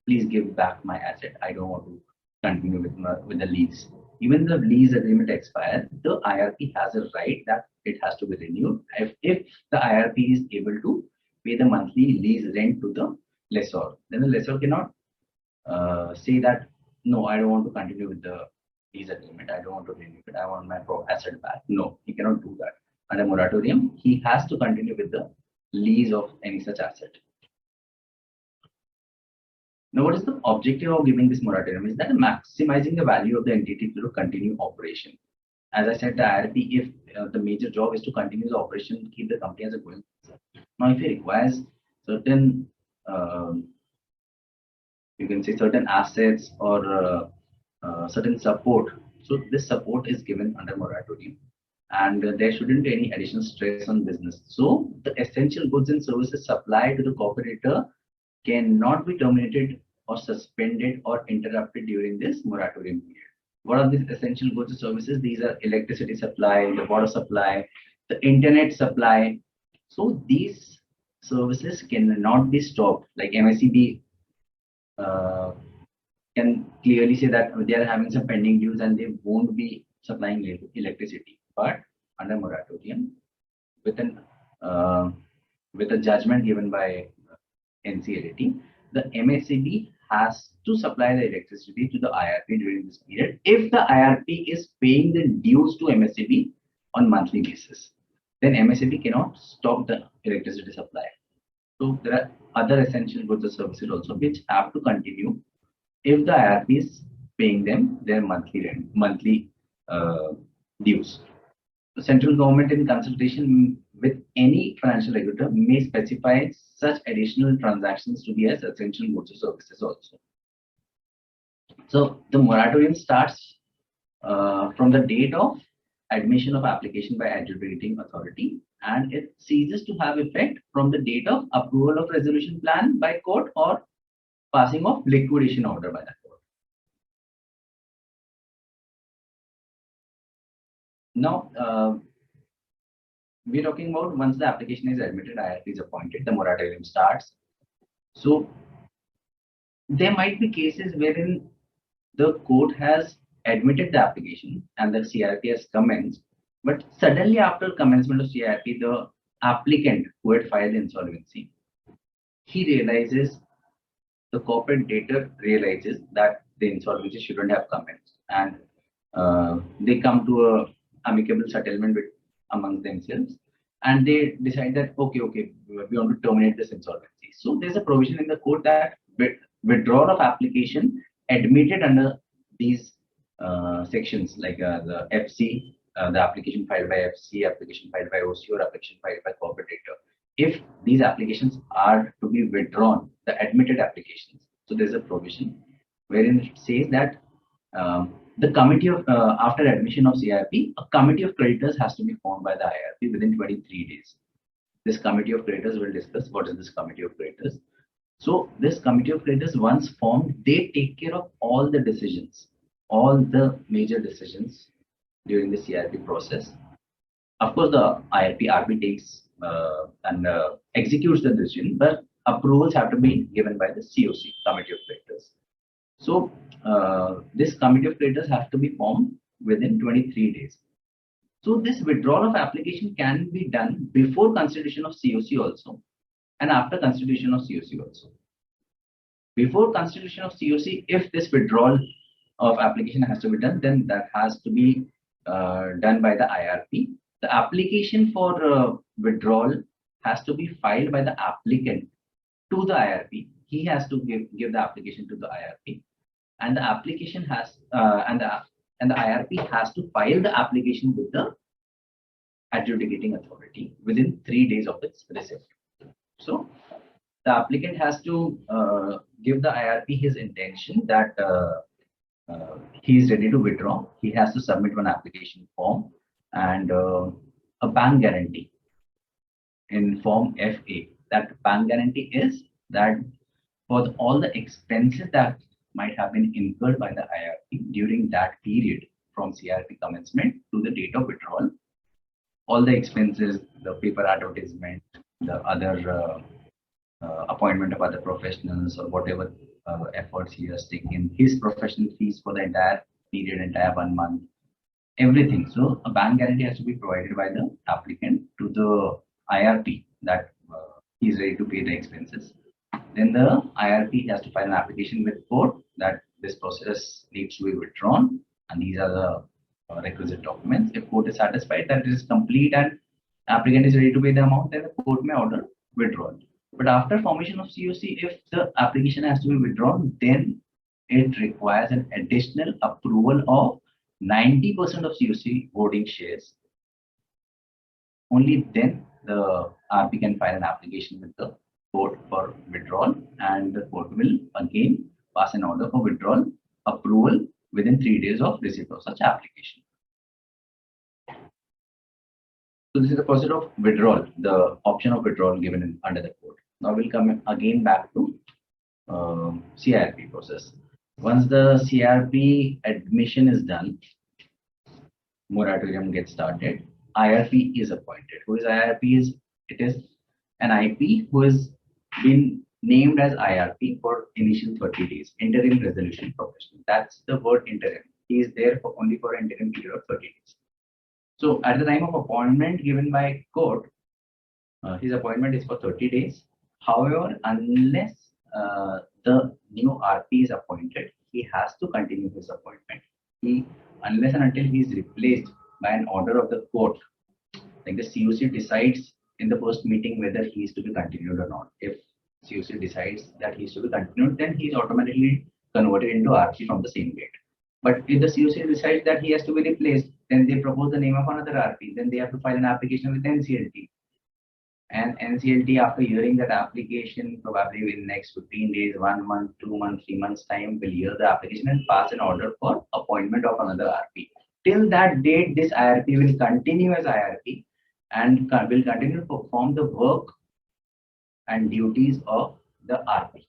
please give back my asset. I don't want to continue with the lease. Even the lease agreement expires, the IRP has a right that it has to be renewed if the IRP is able to pay the monthly lease rent to the lessor. Then the lessor cannot say that, no, I don't want to continue with the lease agreement. I don't want to renew it. I want my asset back. No, he cannot do that. Under moratorium, he has to continue with the lease of any such asset. Now, what is the objective of giving this moratorium? Is that maximizing the value of the entity to continue operation. As I said, the IRP, if the major job is to continue the operation, keep the company as a going concern. Now, if it requires certain, you can say certain assets or certain support, so this support is given under moratorium. and there shouldn't be any additional stress on business. So the essential goods and services supplied to the cooperator cannot be terminated or suspended or interrupted during this moratorium period. What are these essential goods and services? These are electricity supply, the water supply, the internet supply. So these services cannot be stopped. Like MSEB can clearly say that they are having some pending dues and they won't be supplying electricity. But under moratorium, with a judgment given by NCLT, the MSEB has to supply the electricity to the IRP during this period if the IRP is paying the dues to MSEB on monthly basis. Then MSEB cannot stop the electricity supply. So there are other essential goods or services also which have to continue if the IRP is paying them their monthly rent, monthly dues. The central government, in consultation with any financial regulator, may specify such additional transactions to be as essential goods or services also. So the moratorium starts from the date of admission of application by adjudicating authority, and it ceases to have effect from the date of approval of resolution plan by court or passing of liquidation order by the court. Now, we're talking about once the application is admitted, IRP is appointed, the moratorium starts. So there might be cases wherein the court has admitted the application and the CIRP has commenced, but suddenly after commencement of CIRP, the applicant who had filed insolvency, he realizes, the corporate debtor realizes that the insolvency shouldn't have commenced, and they come to a amicable settlement amongst themselves, and they decide that okay, we want to terminate this insolvency. So there's a provision in the code that withdrawal of application admitted under these sections, like the FC, the application filed by FC, application filed by OC, or application filed by corporate debtor. If these applications are to be withdrawn, the admitted applications, so there's a provision wherein it says that the committee of after admission of CIRP, a committee of creditors has to be formed by the IRP within 23 days. This committee of creditors will discuss what is this committee of creditors. So this committee of creditors, once formed, they take care of all the decisions, all the major decisions during the CIRP process. Of course, the IRP takes and executes the decision, but approvals have to be given by the COC, committee of creditors. So this committee of creditors has to be formed within 23 days. So this withdrawal of application can be done before constitution of COC also, and after constitution of COC also. Before constitution of COC, if this withdrawal of application has to be done, then that has to be done by the IRP. The application for withdrawal has to be filed by the applicant to the IRP. He has to give the application to the IRP, and the application has and the IRP has to file the application with the adjudicating authority within 3 days of its receipt. So the applicant has to give the IRP his intention that he is ready to withdraw. He has to submit one application form and a bank guarantee in form FA. That bank guarantee is that for all the expenses that might have been incurred by the IRP during that period from CIRP commencement to the date of withdrawal, all the expenses, the paper advertisement, the other appointment of other professionals, or whatever efforts he has taken, his professional fees for the entire period, entire 1 month, everything. So a bank guarantee has to be provided by the applicant to the IRP that he is ready to pay the expenses. Then the IRP has to file an application with court that this process needs to be withdrawn, and these are the requisite documents. If court is satisfied that it is complete and applicant is ready to pay the amount, then the court may order withdrawal. But after formation of COC, if the application has to be withdrawn, then it requires an additional approval of 90% of COC voting shares. Only then the RP can file an application with the court for withdrawal, and the court will again pass an order for withdrawal approval within 3 days of receipt of such application. So this is the process of withdrawal, the option of withdrawal given under the code. Now we'll come again back to CIRP process. Once the CIRP admission is done, moratorium gets started. IRP is appointed. Who is IRP? It is an IP who has been named as IRP for initial 30 days, interim resolution professional. That's the word interim. He is there for only for interim period of 30 days. So at the time of appointment given by court, his appointment is for 30 days. However, unless the new RP is appointed, he has to continue his appointment. Unless and until he is replaced by an order of the court, like the COC decides in the first meeting whether he is to be continued or not. If COC decides that he is to be continued, then he is automatically converted into RP from the same date. But if the COC decides that he has to be replaced, then they propose the name of another RP. Then they have to file an application with NCLT. And NCLT, after hearing that application, probably within next 15 days, 1 month, 2 months, 3 months time, will hear the application and pass an order for appointment of another RP. Till that date, this IRP will continue as IRP and will continue to perform the work and duties of the RP.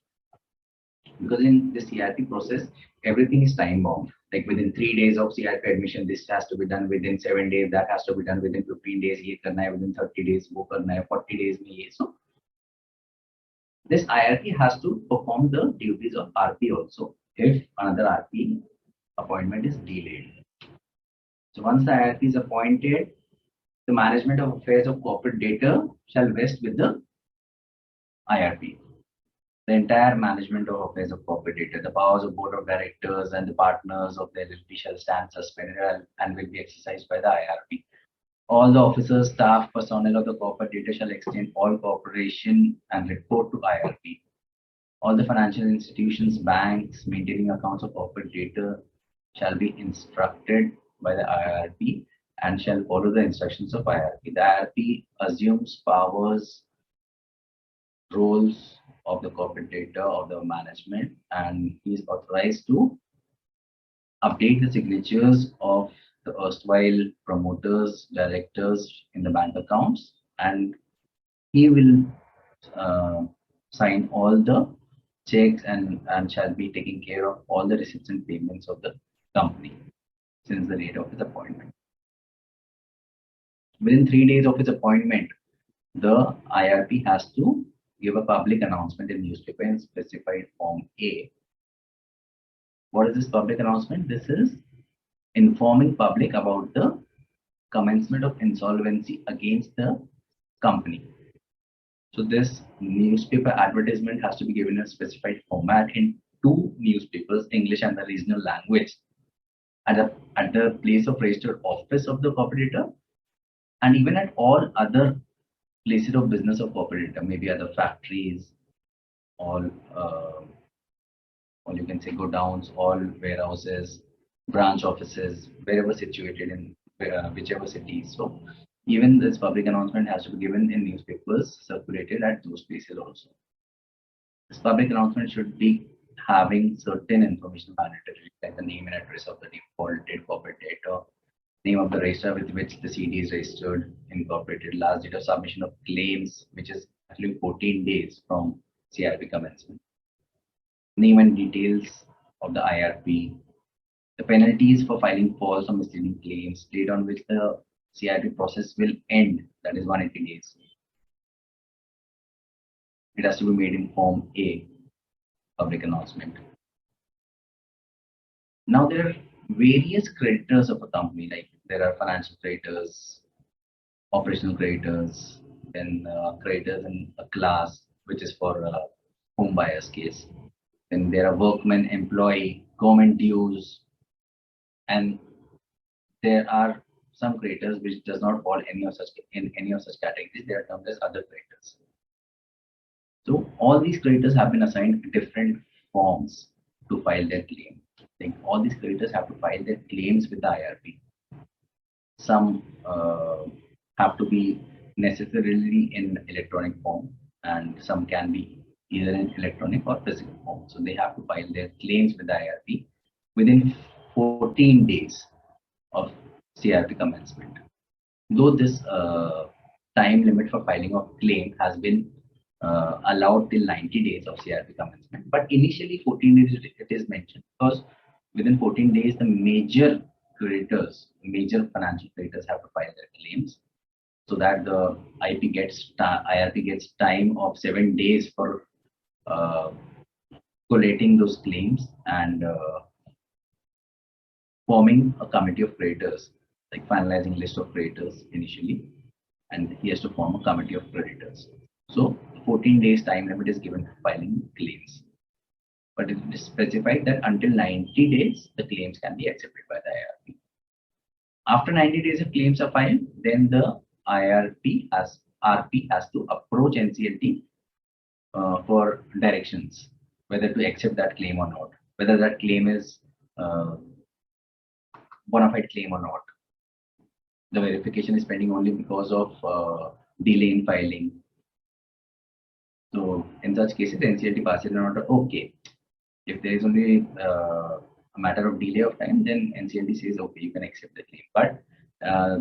Because in the CIRP process, everything is time bound. Like within 3 days of CIRP admission, this has to be done within 7 days, that has to be done within 15 days, ye karna hai within 30 days, wo karna hai 40 days mein ye. So this IRP has to perform the duties of RP also if another RP appointment is delayed. So once the IRP is appointed, the management of affairs of corporate data shall vest with the IRP. The entire management of affairs of corporate data, the powers of board of directors and the partners of the LLP shall stand suspended and will be exercised by the IRP. All the officers, staff, personnel of the corporate data shall extend all cooperation and report to IRP. All the financial institutions, banks, maintaining accounts of corporate data shall be instructed by the IRP and shall follow the instructions of IRP. The IRP assumes powers, roles of the corporate data of the management, and he is authorized to update the signatures of the erstwhile promoters, directors in the bank accounts, and he will sign all the checks and shall be taking care of all the receipts and payments of the company since the date of his appointment. Within 3 days of his appointment, the IRP has to give a public announcement in newspaper in specified form A. What is this public announcement? This is informing public about the commencement of insolvency against the company. So this newspaper advertisement has to be given in a specified format in 2 newspapers, English and the regional language, at the place of registered office of the corporator, and even at all other places of business of corporator, maybe other factories, all you can say godowns, all warehouses, branch offices, wherever situated in whichever cities. So even this public announcement has to be given in newspapers circulated at those places also. This public announcement should be having certain information mandatory, like the name and address of the defaulted corporate data, name of the registrar with which the CD is registered, incorporated, last date of submission of claims, which is actually 14 days from CIRP commencement, name and details of the IRP, the penalties for filing false or misleading claims, date on which the CIRP process will end, that is 180 days. It has to be made in form A, public announcement. Now there are various creditors of a company, like there are financial creditors, operational creditors, then creditors in a class, which is for home buyers case. Then there are workmen, employee, government dues, and there are some creditors which does not fall in any of such categories. They are termed as other creditors. So all these creditors have been assigned different forms to file their claim. Like all these creditors have to file their claims with the IRP. Some have to be necessarily in electronic form, and some can be either in electronic or physical form. So they have to file their claims with the IRP within 14 days of CIRP commencement. though this time limit for filing of claim has been allowed till 90 days of CRP commencement, but initially 14 days it is mentioned, because within 14 days the major creditors, major financial creditors have to file their claims, so that the IRP gets time of 7 days for collating those claims and forming a committee of creditors, like finalizing list of creditors initially, and he has to form a committee of creditors. So 14 days time limit is given for filing claims, but it is specified that until 90 days the claims can be accepted by the IRP. After 90 days if claims are filed, then the RP has to approach NCLT for directions whether to accept that claim or not, whether that claim is bona fide claim or not. The verification is pending only because of delay in filing. So in such cases, NCLT passes an order, okay. If there is only a matter of delay of time, then NCLT says, okay, you can accept the claim. But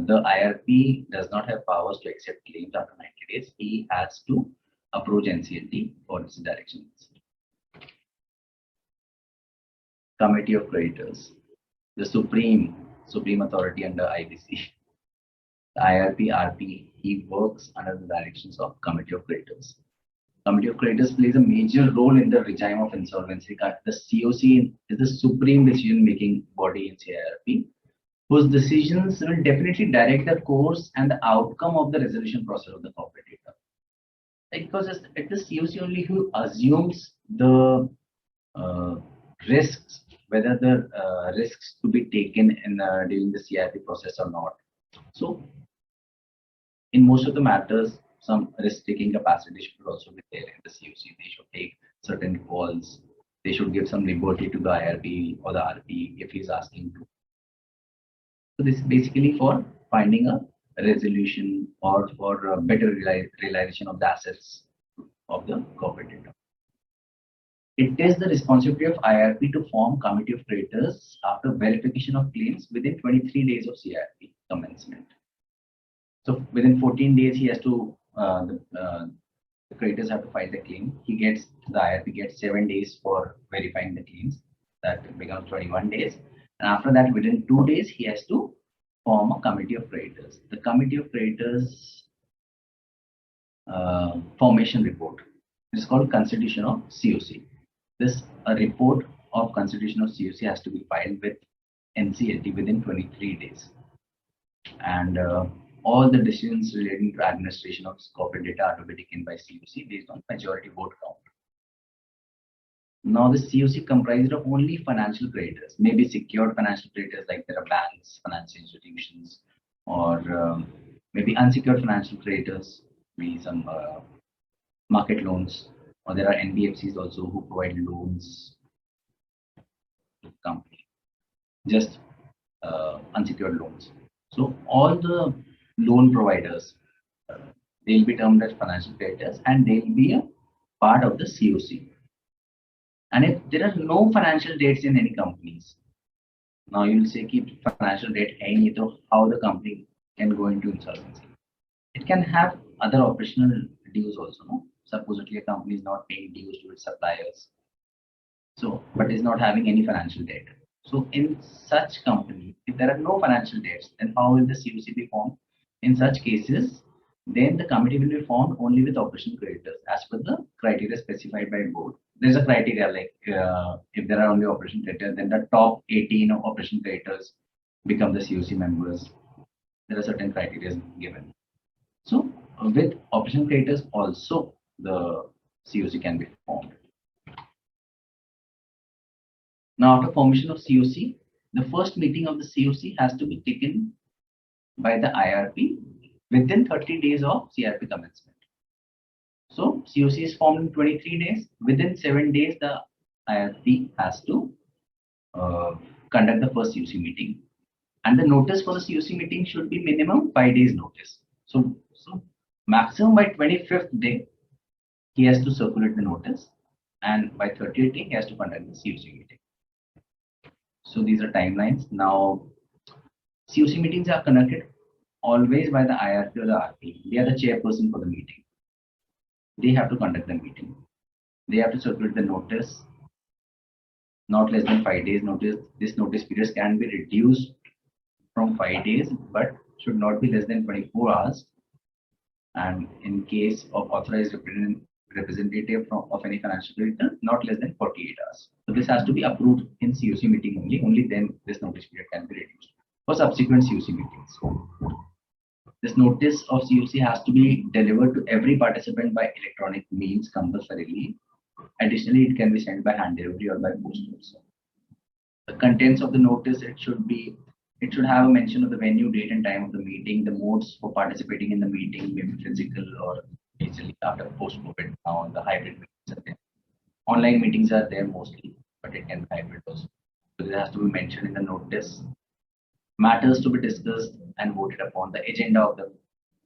the IRP does not have powers to accept claims after 90 days. He has to approach NCLT for its directions. Committee of Creditors, the supreme authority under IBC. The IRP, RP, he works under the directions of Committee of Creditors. Committee of Creditors plays a major role in the regime of insolvency. The COC is the supreme decision-making body in CIRP, whose decisions will definitely direct the course and the outcome of the resolution process of the corporate data. Because it's the COC only who assumes the risks, whether the risks to be taken in during the CIRP process or not. So, in most of the matters, some risk-taking capacity should also be there in the COC. They should take certain calls. They should give some liberty to the IRP or the RP if he's asking to. So this is basically for finding a resolution or for a better realization of the assets of the corporate data. It is the responsibility of IRP to form Committee of Creditors after verification of claims within 23 days of CIRP commencement. So within 14 days, he has to the creditors have to file the claim. The IRP gets 7 days for verifying the claims. That becomes 21 days. And after that, within 2 days, he has to form a Committee of Creditors. The Committee of Creditors formation report is called Constitution of COC. A report of Constitution of COC has to be filed with NCLT within 23 days. And all the decisions relating to administration of corporate data are to be taken by COC based on majority vote count. Now, the COC comprises of only financial creditors, maybe secured financial creditors like there are banks, financial institutions, or maybe unsecured financial creditors, maybe some market loans, or there are NBFCs also who provide loans to the company, just unsecured loans. So all the loan providers, they'll be termed as financial creditors and they'll be a part of the COC. And if there are no financial debts in any companies, now you'll say keep financial debt any to how the company can go into insolvency. It can have other operational dues also, no? Supposedly a company is not paying dues to its suppliers, so but is not having any financial debt. So in such company, if there are no financial debts, then how will the COC be formed? In such cases, then the committee will be formed only with operational creditors as per the criteria specified by board. There's a criteria like if there are only operational creditors, then the top 18 of operational creditors become the COC members. There are certain criteria given. So with operational creditors also the COC can be formed. Now after formation of COC, the first meeting of the COC has to be taken by the IRP within 30 days of CRP commencement. So COC is formed in 23 days. Within 7 days, the IRP has to conduct the first COC meeting. And the notice for the COC meeting should be minimum 5 days notice. So maximum by 25th day, he has to circulate the notice. And by 30th day, he has to conduct the COC meeting. So these are timelines. Now, COC meetings are conducted always by the IRP or the RP. They are the chairperson for the meeting. They have to conduct the meeting. They have to circulate the notice, not less than 5 days notice. This notice period can be reduced from 5 days, but should not be less than 24 hours. And in case of authorized representative of any financial creditor, not less than 48 hours. So this has to be approved in COC meeting only. Only then this notice period can be reduced for subsequent COC meetings. This notice of COC has to be delivered to every participant by electronic means compulsorily. Additionally, it can be sent by hand delivery or by post also. The contents of the notice, it should have a mention of the venue, date and time of the meeting, the modes for participating in the meeting, maybe physical or digitally after post-COVID. Now the hybrid meetings are there. Online meetings are there mostly, but it can be hybrid also. So this has to be mentioned in the notice. Matters to be discussed and voted upon, the agenda of the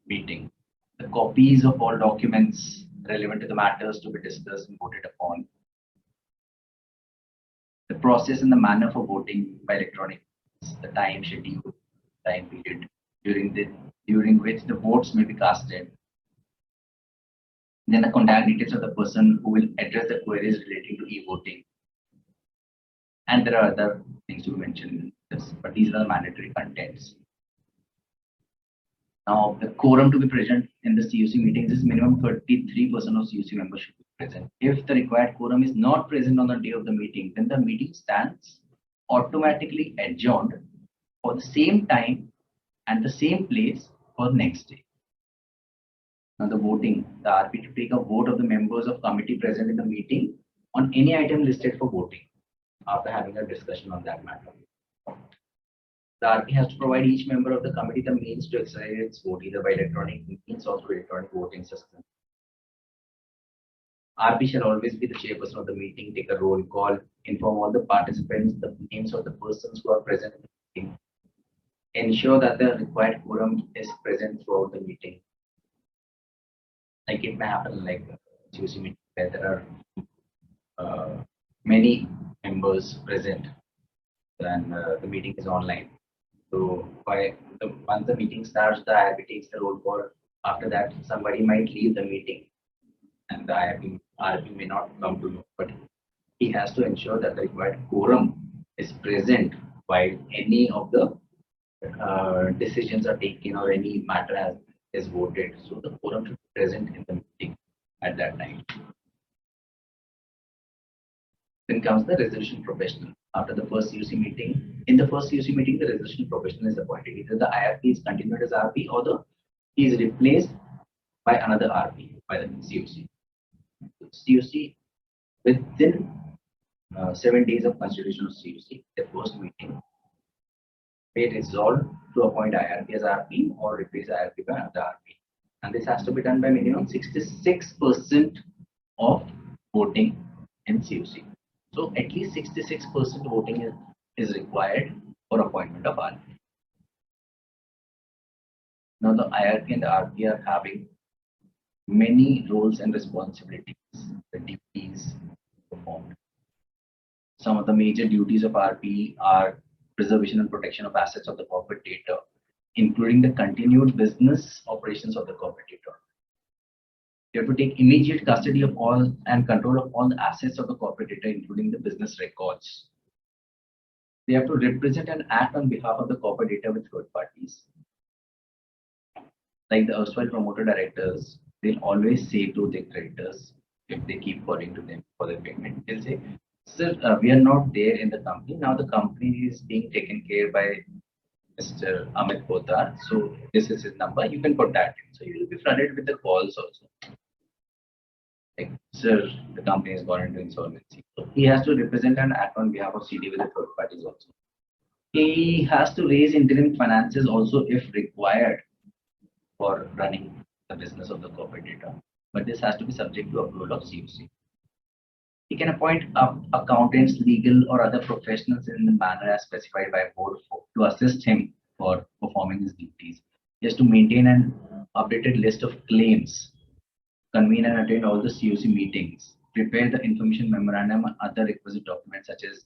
meeting, the copies of all documents relevant to the matters to be discussed and voted upon, the process and the manner for voting by electronic, the time schedule, time period during which the votes may be casted, then the contact details of the person who will address the queries relating to e-voting. And there are other things to mention in this, but these are the mandatory contents. Now, the quorum to be present in the COC meetings is minimum 33% of COC members should be present. If the required quorum is not present on the day of the meeting, then the meeting stands automatically adjourned for the same time and the same place for the next day. Now, the voting, the RP to take a vote of the members of committee present in the meeting on any item listed for voting after having a discussion on that matter. The RP has to provide each member of the committee the means to exercise its vote either by electronic means or through electronic voting system. RP shall always be the chairperson of the meeting, take a roll call, inform all the participants the names of the persons who are present in the meeting, ensure that the required quorum is present throughout the meeting. Like it may happen like COC meeting where there are many members present and the meeting is online. So once the meeting starts, the IRP takes the roll call. After that, somebody might leave the meeting and the IRP may not come to know, but he has to ensure that the required quorum is present while any of the decisions are taken or any matter is voted. So the quorum should be present in the meeting at that time. Then comes the resolution professional. After the first COC meeting, in the first COC meeting, the resolution professional is appointed. Either the IRP is continued as RP or he is replaced by another RP by the COC. COC within 7 days of constitution of COC, the first meeting, they resolve to appoint IRP as RP or replace IRP by another RP. And this has to be done by minimum 66% of voting in COC. So at least 66% voting is required for appointment of RP. Now the IRP and the RP are having many roles and responsibilities, the duties performed. Some of the major duties of RP are preservation and protection of assets of the corporate debtor, including the continued business operations of the corporate debtor. You have to take immediate custody of all and control of all the assets of the corporate debtor, including the business records. They have to represent and act on behalf of the corporate debtor with third parties. Like the erstwhile promoter directors, they'll always say to the creditors, if they keep calling to them for their payment, they'll say, sir, we are not there in the company. Now the company is being taken care by Mr. Amit Poddar. So this is his number. You can contact him. So you will be flooded with the calls also. Like, sir, the company has gone into insolvency. So he has to represent and act on behalf of CD with the third parties also. He has to raise interim finances also if required for running the business of the corporate debtor. But this has to be subject to approval of COC. He can appoint accountants, legal or other professionals in the manner as specified by board to assist him for performing his duties. He has to maintain an updated list of claims, convene and attend all the COC meetings, prepare the information memorandum and other requisite documents such as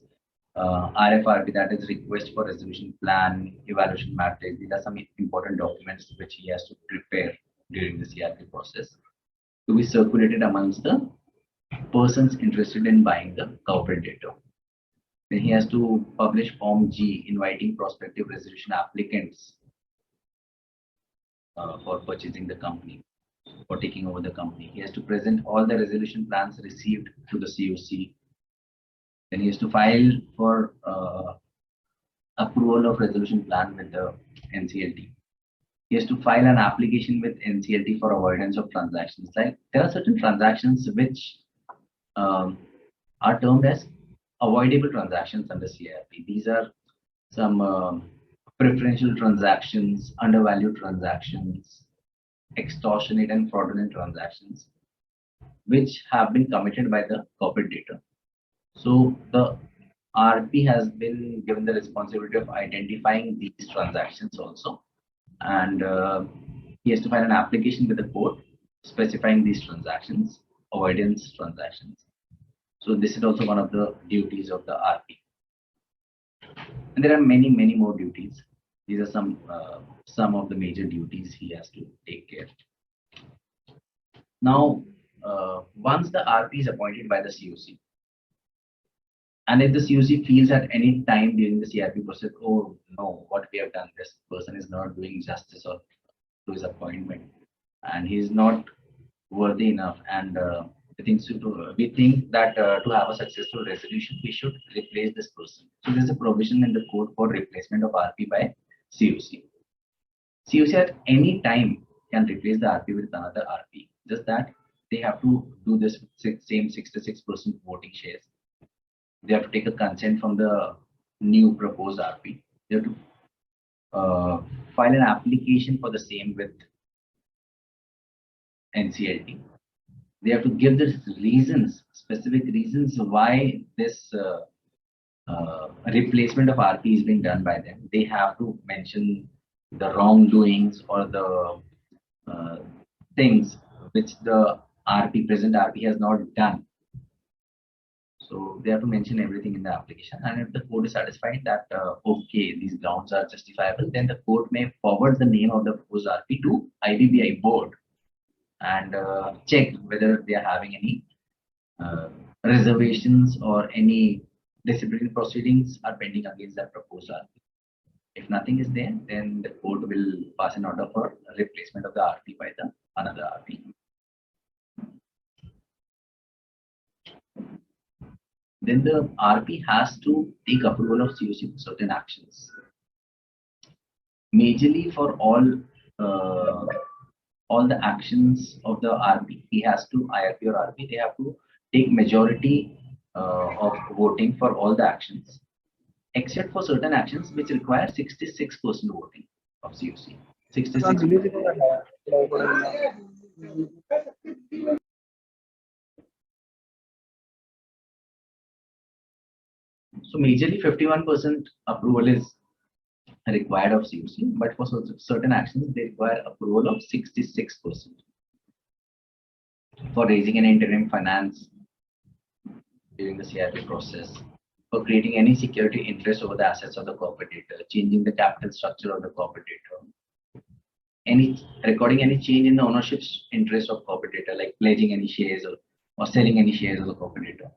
RFRB, that is request for resolution plan, evaluation matrix. These are some important documents which he has to prepare during the CRP process to be circulated amongst the persons interested in buying the corporate data. Then he has to publish Form G inviting prospective resolution applicants for purchasing the company, for taking over the company. He has to present all the resolution plans received to the COC. Then he has to file for approval of resolution plan with the NCLT. He has to file an application with NCLT for avoidance of transactions. Like there are certain transactions which are termed as avoidable transactions under CIRP. These are some preferential transactions, undervalued transactions, extortionate and fraudulent transactions, which have been committed by the corporate data. So the RP has been given the responsibility of identifying these transactions also, and he has to file an application with the court specifying these transactions, avoidance transactions. So this is also one of the duties of the RP. And there are many more duties. These are some of the major duties he has to take care. Now, once the RP is appointed by the COC, and if the COC feels at any time during the CRP process, oh no, what we have done, this person is not doing justice or to his appointment, and he is not worthy enough, and we think that to have a successful resolution, we should replace this person. So there's a provision in the code for replacement of RP by COC. COC at any time can replace the RP with another RP. Just that they have to do this same 66% voting shares. They have to take a consent from the new proposed RP. They have to file an application for the same with NCLT. They have to give the reasons, specific reasons why this replacement of RP is being done by them. They have to mention the wrongdoings or the things which the present RP has not done. So they have to mention everything in the application, and if the court is satisfied that okay, these grounds are justifiable, then the court may forward the name of the proposed RP to IBBI board and check whether they are having any reservations or any disciplinary proceedings are pending against that proposed RP. If nothing is there, then the court will pass an order for replacement of the RP by the another RP. Then the RP has to take approval of COC for certain actions. Majorly for all the actions of the RP, he has to, IRP or RP, they have to take majority of voting for all the actions, except for certain actions which require 66% voting of COC. 66. So majorly 51% approval is required of COC, but for certain actions they require approval of 66%. For raising an interim finance during the CRP process, for creating any security interest over the assets of the corporate debtor, changing the capital structure of the corporate debtor, recording any change in the ownership interest of corporate debtor, like pledging any shares or selling any shares of the corporate debtor,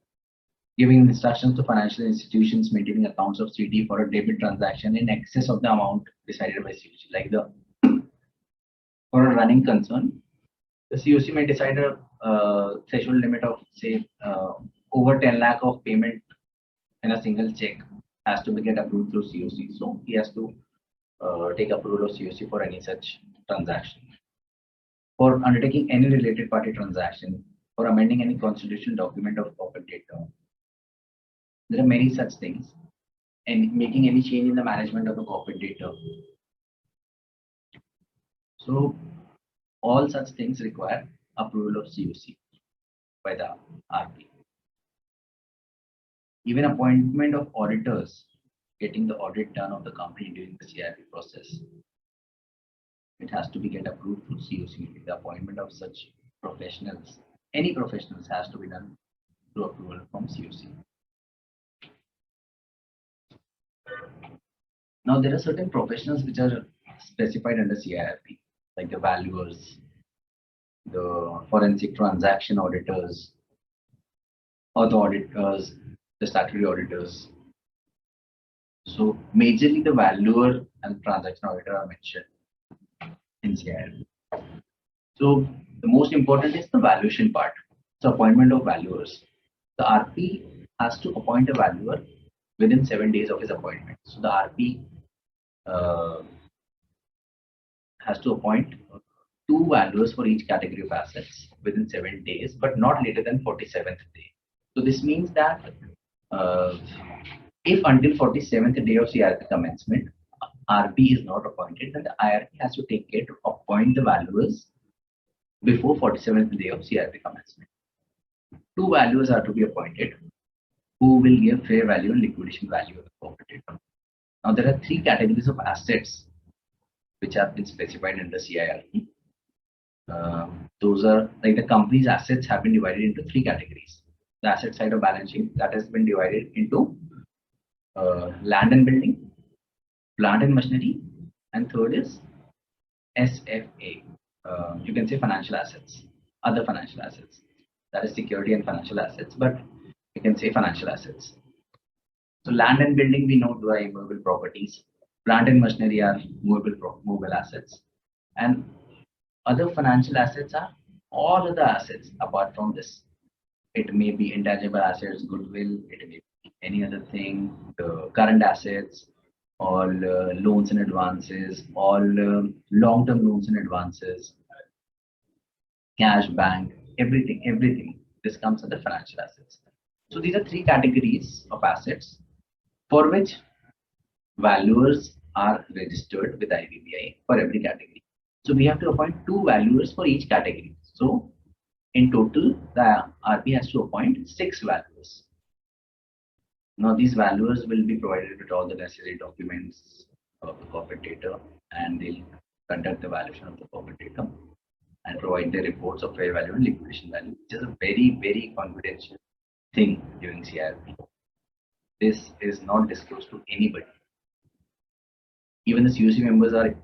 giving instructions to financial institutions maintaining accounts of CD for a debit transaction in excess of the amount decided by COC. Like for a running concern, the COC may decide a threshold limit of say over 10 lakh of payment in a single check has to be get approved through COC. So he has to take approval of COC for any such transaction. For undertaking any related party transaction, for amending any constitutional document of corporate data. There are many such things, and making any change in the management of the corporate data. So all such things require approval of COC by the RP. Even appointment of auditors, getting the audit done of the company during the CRP process, it has to be get approved through COC. The appointment of such professionals, any professionals, has to be done through approval from COC. Now, there are certain professionals which are specified under CIRP, like the valuers, the forensic transaction auditors, or the auditors, the statutory auditors. So, majorly the valuer and transaction auditor are mentioned in CIRP. So, the most important is the valuation part, the appointment of valuers. The RP has to appoint a valuer within 7 days of his appointment. So, the RP has to appoint 2 valuers for each category of assets within 7 days, but not later than 47th day. So this means that if until 47th day of CIRP commencement, RP is not appointed, then the IRP has to take care to appoint the valuers before 47th day of CIRP commencement. 2 valuers are to be appointed who will give fair value and liquidation value of the property. Now there are 3 categories of assets which have been specified under CIRP. Those are like the company's assets have been divided into 3 categories. The asset side of balance sheet that has been divided into land and building, plant and machinery, and third is SFA. You can say financial assets, other financial assets. That is security and financial assets, but you can say financial assets. So land and building we know are immovable properties. Plant and machinery are movable assets, and other financial assets are all other assets apart from this. It may be intangible assets, goodwill, it may be any other thing, current assets, all loans and advances, all long-term loans and advances, cash, bank, everything. This comes under financial assets. So these are 3 categories of assets for which valuers are registered with IBBI for every category. So we have to appoint 2 valuers for each category. So in total, the RP has to appoint 6 valuers. Now these valuers will be provided with all the necessary documents of the corporate data, and they'll conduct the valuation of the corporate data and provide the reports of fair value and liquidation value, which is a very, very confidential thing during CIRP. This is not disclosed to anybody. Even the COC members are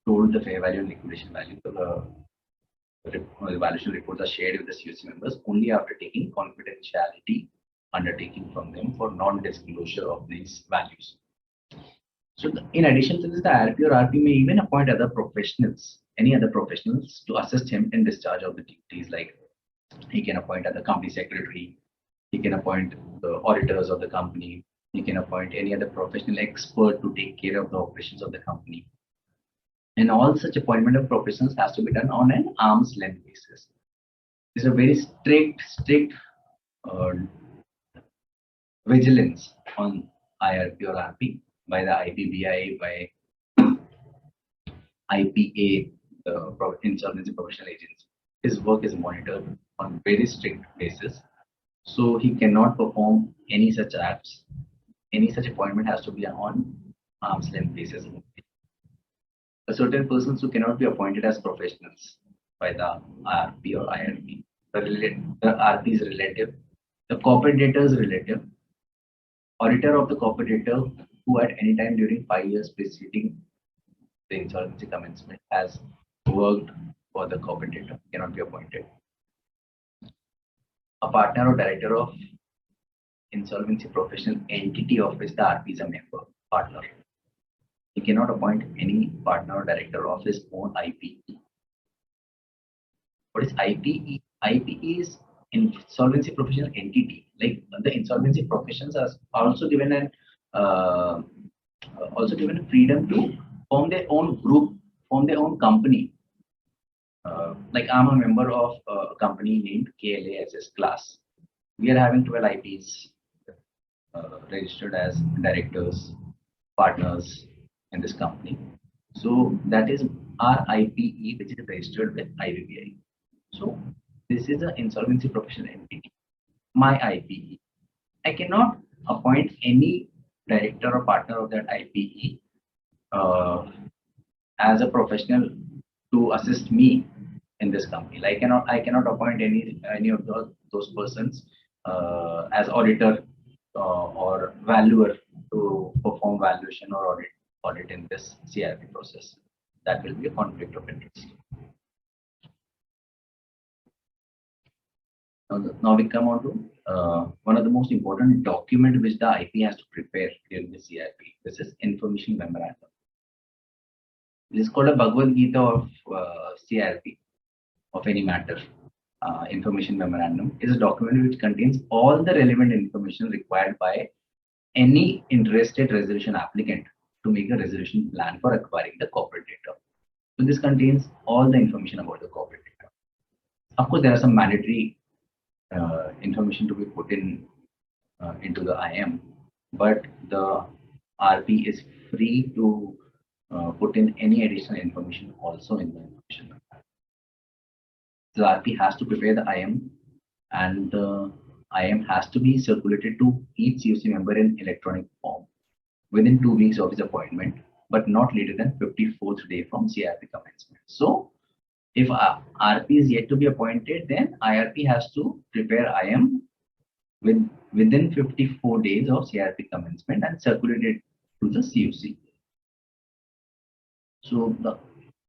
told the fair value and liquidation value. The valuation reports are shared with the COC members only after taking confidentiality undertaking from them for non-disclosure of these values. So in addition to this, the IRP or RP may even appoint other professionals, any other professionals to assist him in discharge of the duties. Like he can appoint other company secretary, he can appoint the auditors of the company, he can appoint any other professional expert to take care of the operations of the company. And all such appointment of professionals has to be done on an arm's length basis. There's a very strict vigilance on IRP or RP by the IBBI, by IPA, the Insolvency Professional Agency. His work is monitored on very strict basis. So he cannot perform any such acts. Any such appointment has to be on arm's length basis. A certain persons who cannot be appointed as professionals by the RP or IRP. The RP is relative, the corporate data is relative, auditor of the corporate data who at any time during 5 years preceding the insolvency commencement has worked for the corporate data cannot be appointed. A partner or director of insolvency professional entity of which the RP is a member, partner. He cannot appoint any partner or director of his own IPE. What is IPE? IPE is insolvency professional entity. Like the insolvency professions are also given an freedom to form their own group, form their own company. Like I'm a member of a company named KLASS Class. We are having 12 IPs registered as directors, partners in this company. So that is our IPE, which is registered with IBBI. So this is an insolvency professional entity, my IPE. I cannot appoint any director or partner of that IPE as a professional to assist me in this company. Like I cannot appoint any of those persons as auditor or valuer to perform valuation or audit in this CIRP process. That will be a conflict of interest. Now we come on to one of the most important document which the IP has to prepare during the CIRP. This is Information Memorandum. This is called a Bhagavad Gita of CIRP, of any matter. Information Memorandum is a document which contains all the relevant information required by any interested resolution applicant to make a resolution plan for acquiring the corporate data. So this contains all the information about the corporate data. Of course, there are some mandatory information to be put in into the IM, but the RP is free to put in any additional information also in the information memorandum. The RP has to prepare the IM, and the IM has to be circulated to each COC member in electronic form within 2 weeks of his appointment, but not later than 54th day from CIRP commencement. So, if RP is yet to be appointed, then IRP has to prepare IM within 54 days of CIRP commencement and circulate it to the COC. So,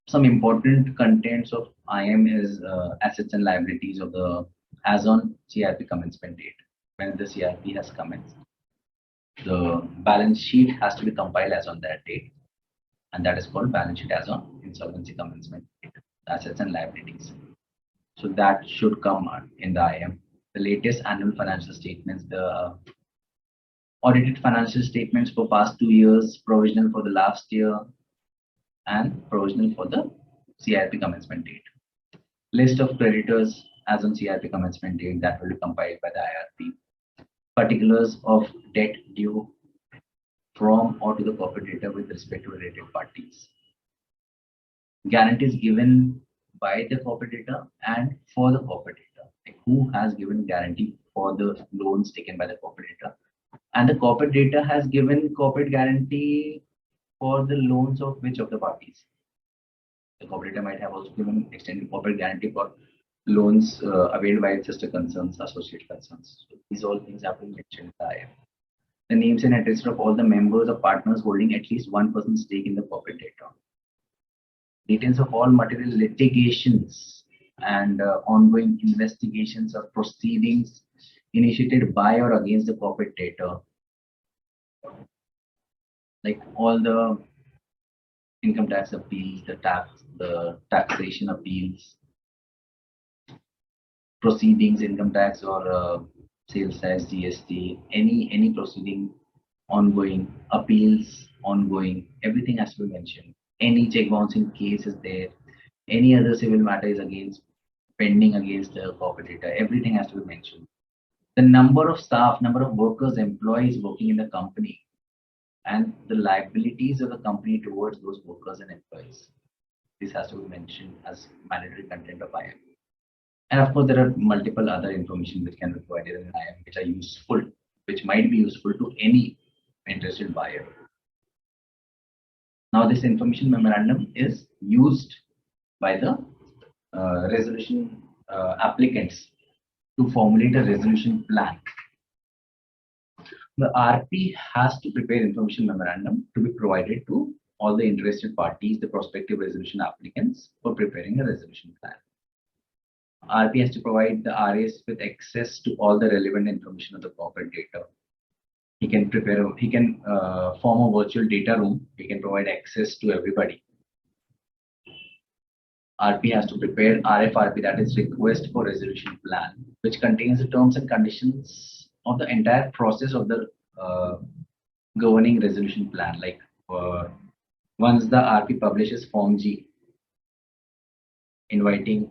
some important contents of IM is assets and liabilities of the as on CIRP commencement date, when the CIRP has commenced. The balance sheet has to be compiled as on that date, and that is called balance sheet as on insolvency commencement date, assets and liabilities. So that should come in the IM. The latest annual financial statements, the audited financial statements for past 2 years, provisional for the last year, and provisional for the CIRP commencement date. List of creditors as on CIRP commencement date, that will be compiled by the IRP. Particulars of debt due from or to the corporate data with respect to related parties. Guarantees given by the corporate data and for the corporate data. Like who has given guarantee for the loans taken by the corporate data, and the corporate data has given corporate guarantee for the loans of which of the parties. The corporate data might have also given extended corporate guarantee for loans availed by its sister concerns, associate concerns. So these all things have been mentioned in the IM. The names and addresses of all the members or partners holding at least 1% stake in the corporate data. Details of all material litigations and ongoing investigations or proceedings initiated by or against the corporate data. Like all the income tax appeals, the taxation appeals, proceedings, income tax or sales tax, GST, any proceeding ongoing, appeals ongoing, everything has to be mentioned. Any check bouncing case is there, any other civil matter is pending against the corporate data, everything has to be mentioned. The number of staff, number of workers, employees working in the company, and the liabilities of the company towards those workers and employees. This has to be mentioned as mandatory content of IM. And of course, there are multiple other information which can be provided in IM, which are useful, which might be useful to any interested buyer. Now, this information memorandum is used by the resolution applicants to formulate a resolution plan. The RP has to prepare information memorandum to be provided to all the interested parties, the prospective resolution applicants, for preparing a resolution plan. RP has to provide the RAs with access to all the relevant information of the corporate data. He can form a virtual data room. He can provide access to everybody. RP has to prepare RFRB, that is request for resolution plan, which contains the terms and conditions of the entire process of the governing resolution plan. Like once the RP publishes Form G, inviting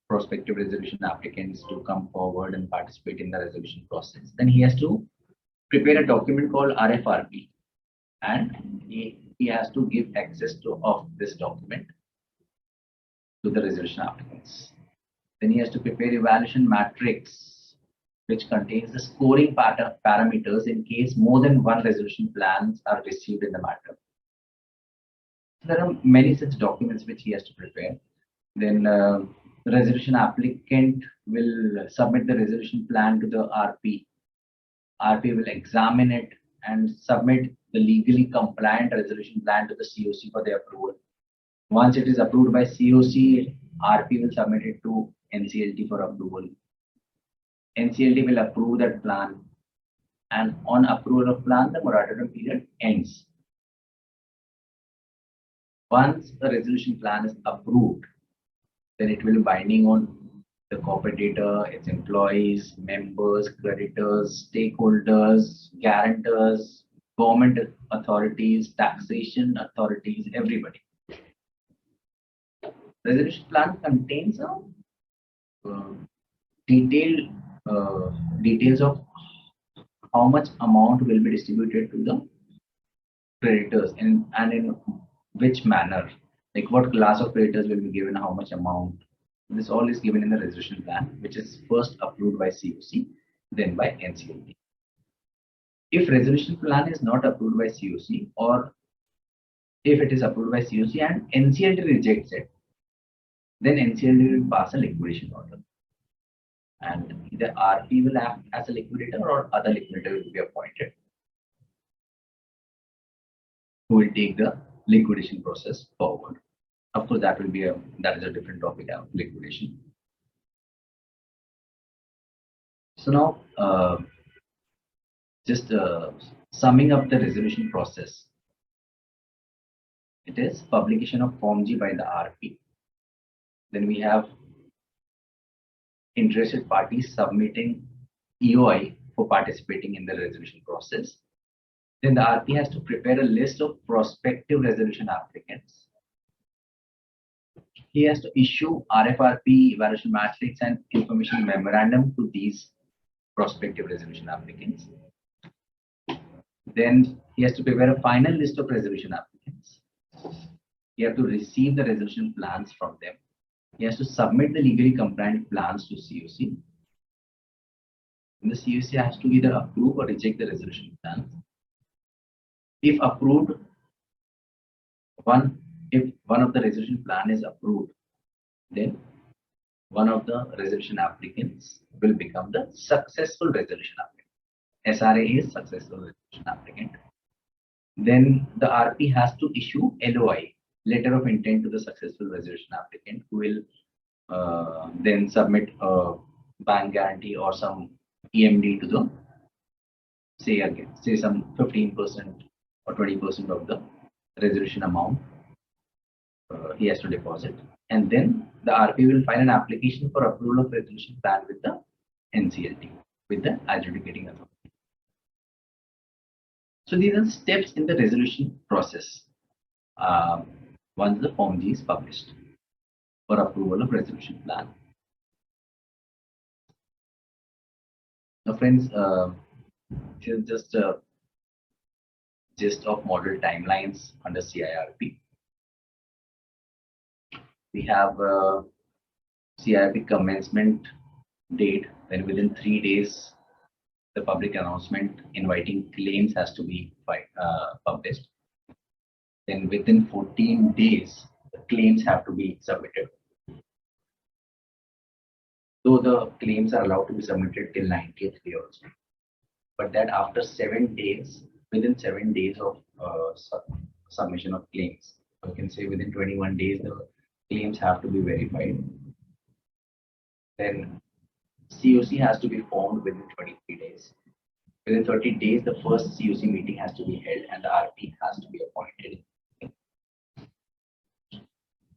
prospective resolution applicants to come forward and participate in the resolution process, then he has to prepare a document called RFRB, and he has to give access of this document to the resolution applicants. Then he has to prepare evaluation matrix, which contains the scoring parameters in case more than one resolution plans are received in the matter. There are many such documents which he has to prepare. Then the resolution applicant will submit the resolution plan to the RP. RP will examine it and submit the legally compliant resolution plan to the COC for their approval. Once it is approved by COC, RP will submit it to NCLT for approval. NCLT will approve that plan, and on approval of plan, the moratorium period ends. Once the resolution plan is approved, then it will be binding on the corporate data, its employees, members, creditors, stakeholders, guarantors, government authorities, taxation authorities, everybody. Resolution plan contains a details of how much amount will be distributed to the creditors and in which manner, like what class of creditors will be given how much amount. This all is given in the resolution plan, which is first approved by COC, then by NCLT. If resolution plan is not approved by COC, or if it is approved by COC and NCLT rejects it, then NCLT will pass a liquidation order. And either RP will act as a liquidator or other liquidator will be appointed, who will take the liquidation process forward. Of course, that is a different topic of liquidation. So now, just summing up the resolution process. It is publication of Form G by the RP. Then we have interested parties submitting EOI for participating in the resolution process. Then the RP has to prepare a list of prospective resolution applicants. He has to issue RFRP, evaluation matrix, and information memorandum to these prospective resolution applicants. Then he has to prepare a final list of resolution applicants. He has to receive the resolution plans from them. He has to submit the legally compliant plans to COC. And the COC has to either approve or reject the resolution plans. If approved, if one of the resolution plan is approved, then one of the resolution applicants will become the successful resolution applicant. SRA is successful resolution applicant. Then the RP has to issue LOI, letter of intent, to the successful resolution applicant, who will then submit a bank guarantee or some EMD to the, say some 15% or 20% of the resolution amount he has to deposit. And then the RP will file an application for approval of resolution plan with the NCLT, with the adjudicating authority. So these are steps in the resolution process once the Form G is published for approval of resolution plan. Now friends, this is just a gist of model timelines under CIRP. We have CIRP commencement date, then within 3 days the public announcement inviting claims has to be published. Then within 14 days, the claims have to be submitted. Though the claims are allowed to be submitted till 90th day also. But that after 7 days, within 7 days of submission of claims, you can say within 21 days, the claims have to be verified. Then COC has to be formed within 23 days. Within 30 days, the first COC meeting has to be held and the RP has to be appointed.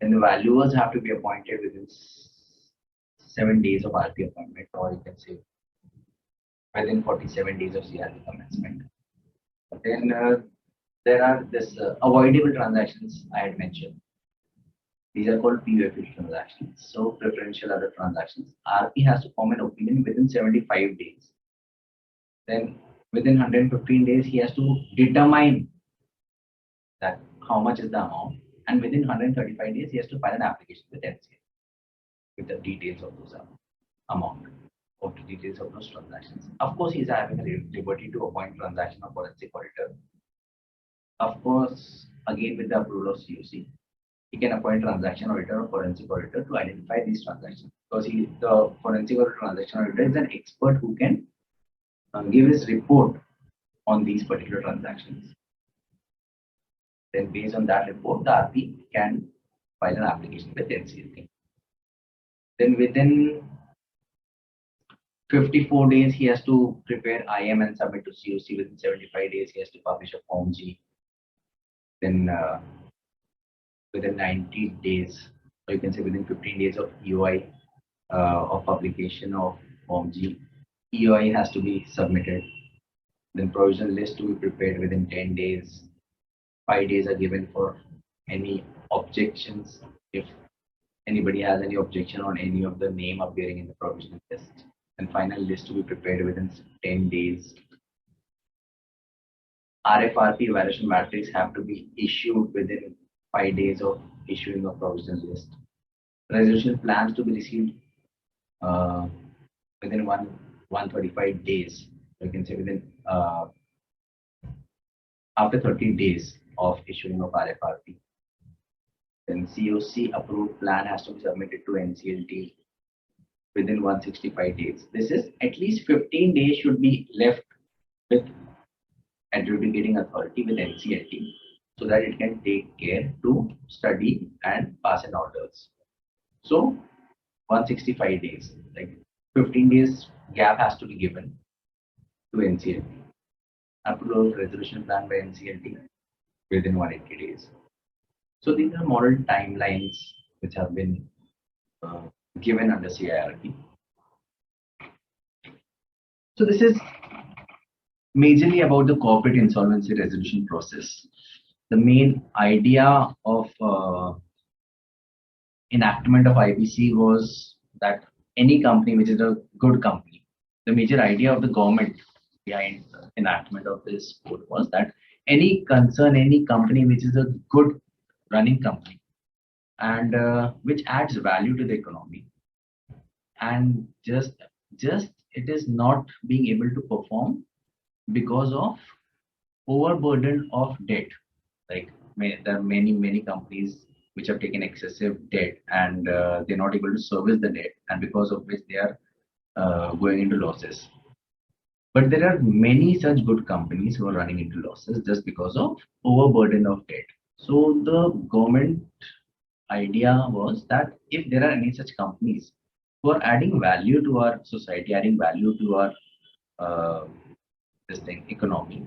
And the valuers have to be appointed within 7 days of RP appointment, or you can say within 47 days of CRP commencement. Then there are this avoidable transactions I had mentioned. These are called PUF transactions. So preferential other transactions. RP has to form an opinion within 75 days. Then within 115 days, he has to determine that how much is the amount. And within 135 days, he has to file an application with NCA with the details of those amount, or the details of those transactions. Of course, he is having a liberty to appoint transaction or forensic auditor. Of course, again with the approval of COC, he can appoint transaction auditor or forensic auditor to identify these transactions, because the forensic or transaction auditor is an expert who can give his report on these particular transactions. Then based on that report, the RP can file an application with NCLT. Then within 54 days, he has to prepare IM and submit to COC. Within 75 days, he has to publish a Form G. Then within 90 days, or you can say within 15 days of EOI of publication of Form G, EOI has to be submitted. Then provisional list to be prepared within 10 days. 5 days are given for any objections if anybody has any objection on any of the name appearing in the provisional list. And final list to be prepared within 10 days. RFRP evaluation matrix have to be issued within 5 days of issuing of provisional list. Resolution plans to be received within 135 days. You can say within after 30 days of issuing of RFRP. Then COC approved plan has to be submitted to NCLT within 165 days. This is at least 15 days should be left with adjudicating authority with NCLT so that it can take care to study and pass an orders. So 165 days, like 15 days gap has to be given to NCLT. Approval of resolution plan by NCLT within 180 days. So these are model timelines which have been given under CIRP. So this is majorly about the corporate insolvency resolution process. The main idea of enactment of IBC was that any company which is a good company, the major idea of the government behind the enactment of this code was that any concern, any company which is a good running company and which adds value to the economy and just it is not being able to perform because of overburden of debt. Like there are many companies which have taken excessive debt and they're not able to service the debt, and because of which they are going into losses. But there are many such good companies who are running into losses just because of overburden of debt. So the government idea was that if there are any such companies who are adding value to our society, adding value to our economy,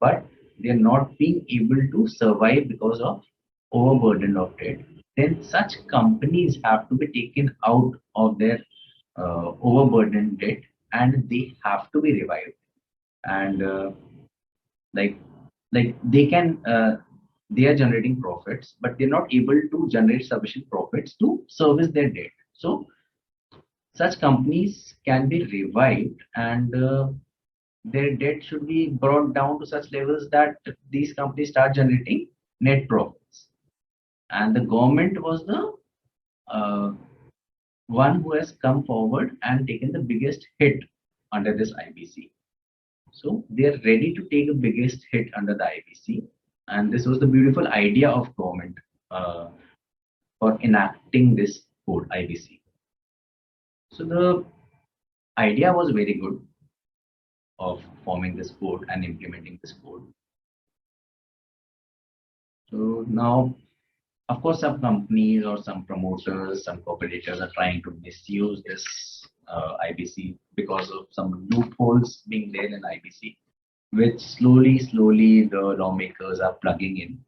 but they are not being able to survive because of overburden of debt, then such companies have to be taken out of their overburdened debt and they have to be revived. And like they can they are generating profits, but they're not able to generate sufficient profits to service their debt. So such companies can be revived and their debt should be brought down to such levels that these companies start generating net profits. And the government was the one who has come forward and taken the biggest hit under this IBC. So they are ready to take the biggest hit under the IBC. And this was the beautiful idea of government for enacting this code IBC. So the idea was very good of forming this code and implementing this code. So now, of course, some companies or some promoters, some cooperators are trying to misuse this IBC because of some loopholes being there in IBC, which slowly the lawmakers are plugging in.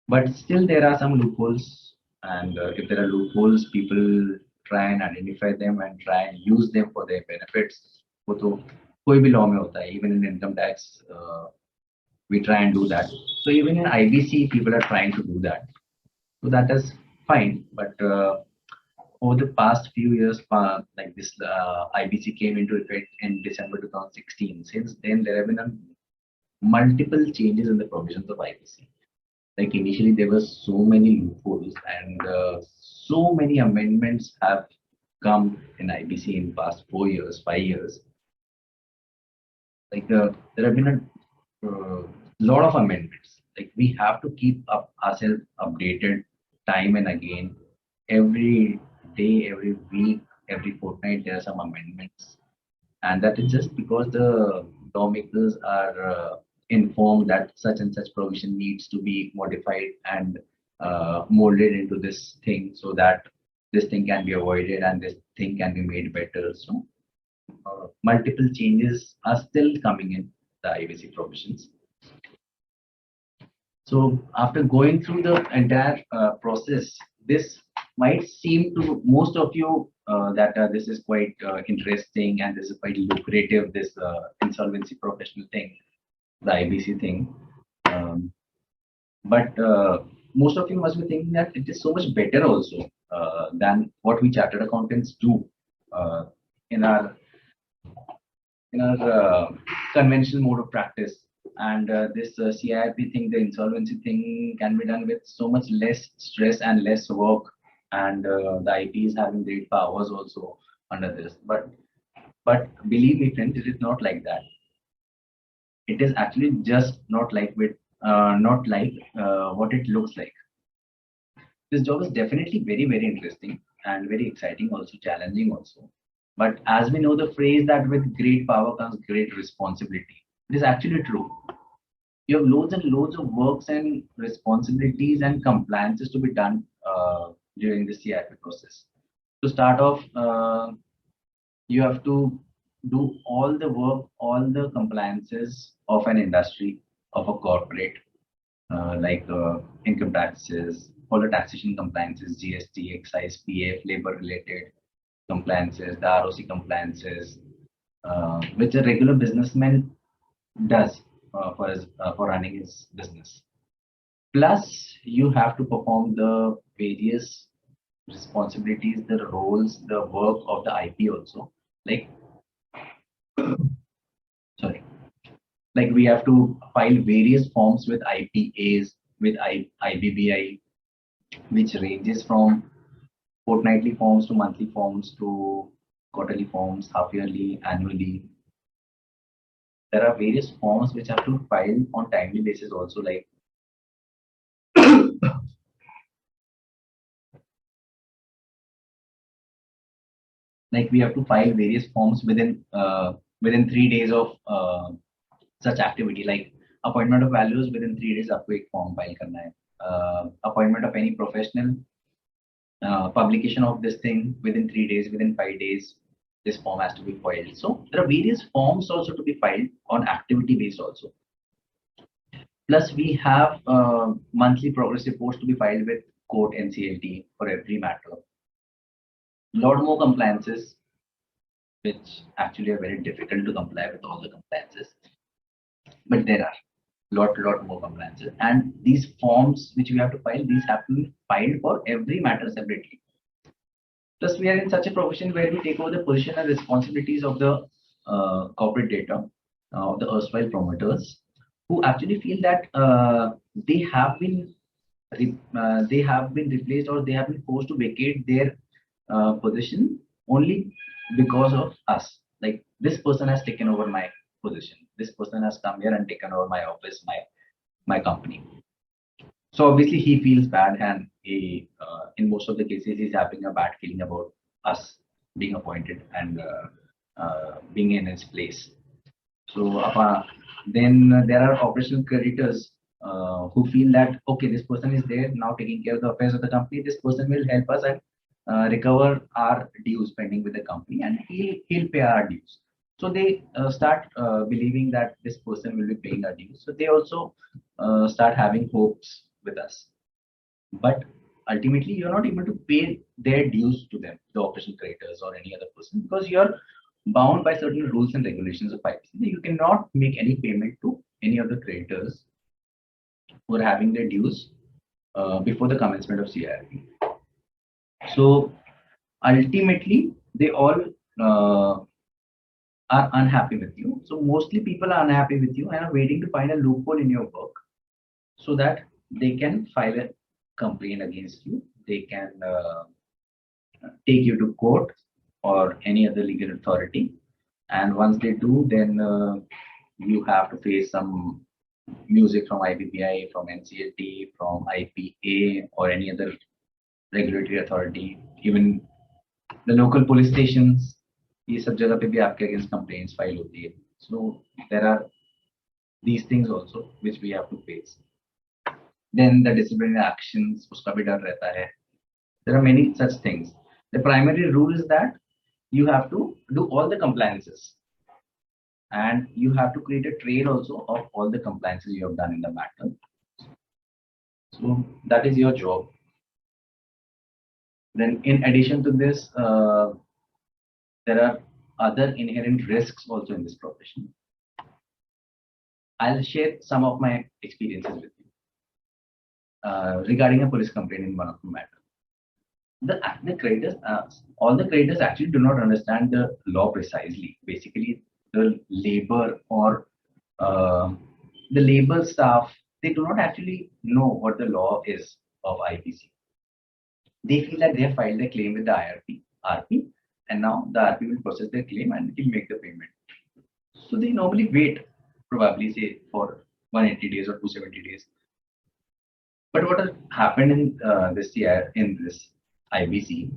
But still there are some loopholes, and if there are loopholes, people try and identify them and try and use them for their benefits. वो तो कोई भी law में होता है, even in income tax, we try and do that. So even in IBC, people are trying to do that. So that is fine, but over the past few years, like this IBC came into effect in December 2016. Since then, there have been multiple changes in the provisions of IBC. Like initially, there were so many loopholes and so many amendments have come in IBC in past 4 years, 5 years. Like there have been a lot of amendments. Like we have to keep ourselves updated time and again. Every day, every week, every fortnight, there are some amendments, and that is just because the lawmakers are informed that such and such provision needs to be modified and molded into this thing so that this thing can be avoided and this thing can be made better. So multiple changes are still coming in the IBC provisions. So after going through the entire process, this might seem to most of you that this is quite interesting and this is quite lucrative, this insolvency professional thing, the IBC thing. But most of you must be thinking that it is so much better also than what we chartered accountants do in our conventional mode of practice. And this CIRP thing, the insolvency thing, can be done with so much less stress and less work. And the IP is having great powers also under this. But believe me, friends, it is not like that. It is actually just not like what it looks like. This job is definitely very, very interesting and very exciting, also challenging also. But as we know the phrase that with great power comes great responsibility. It is actually true. You have loads and loads of works and responsibilities and compliances to be done during the CIRP process. To start off, you have to do all the work, all the compliances of an industry, of a corporate, like income taxes, all the taxation compliances, GST, excise, PF, labor-related compliances, the ROC compliances, which a regular businessman does for running his business. Plus, you have to perform the various responsibilities, the roles, the work of the IP also. Like, sorry, like we have to file various forms with IPAs, with IBBI, which ranges from fortnightly forms to monthly forms to quarterly forms, half-yearly, annually. There are various forms which have to file on timely basis also, like we have to file various forms within 3 days of such activity, like appointment of values within 3 days आपको एक form file करना है, appointment of any professional, publication of this thing within 3 days, within 5 days, this form has to be filed. So there are various forms also to be filed on activity based also. Plus we have monthly progress reports to be filed with court NCLT for every matter. Lot more compliances, which actually are very difficult to comply with all the compliances. But there are lot more compliances, and these forms which we have to file, these have to be filed for every matter separately. Plus, we are in such a profession where we take over the position and responsibilities of the corporate data of the erstwhile promoters, who actually feel that they have been replaced or they have been forced to vacate their position only because of us. Like, this person has taken over my position. This person has come here and taken over my office, my company. So obviously he feels bad, and he, in most of the cases, he's having a bad feeling about us being appointed and being in his place. So then there are operational creditors who feel that, okay, this person is there now taking care of the affairs of the company. This person will help us and recover our dues pending with the company, and he'll pay our dues. So they start believing that this person will be paying our dues. So they also start having hopes with us. But ultimately, you're not able to pay their dues to them, the operational creditors or any other person, because you're bound by certain rules and regulations of IBC. You cannot make any payment to any of the creditors who are having their dues before the commencement of CIRP. So ultimately, they all are unhappy with you. So mostly people are unhappy with you and are waiting to find a loophole in your work so that they can file a complaint against you. They can take you to court or any other legal authority. And once they do, then you have to face some music from IBBI, from NCLT, from IPA, or any other regulatory authority, even the local police stations. ये सब जगह पे भी आपके against complaints file होती है. So there are these things also which we have to face. Then the disciplinary actions, uska bhi dar rehta hai. There are many such things. The primary rule is that you have to do all the compliances, and you have to create a trail also of all the compliances you have done in the matter. So that is your job. Then in addition to this, there are other inherent risks also in this profession. I'll share some of my experiences with you regarding a police complaint in one of the matter. The creditors, all the creditors actually do not understand the law precisely. Basically, the labor or the labor staff, they do not actually know what the law is of IPC. They feel that they have filed a claim with the RP, and now the RP will process their claim and will make the payment. So they normally wait, probably say for 180 days or 270 days. But what has happened in this year in this IBC,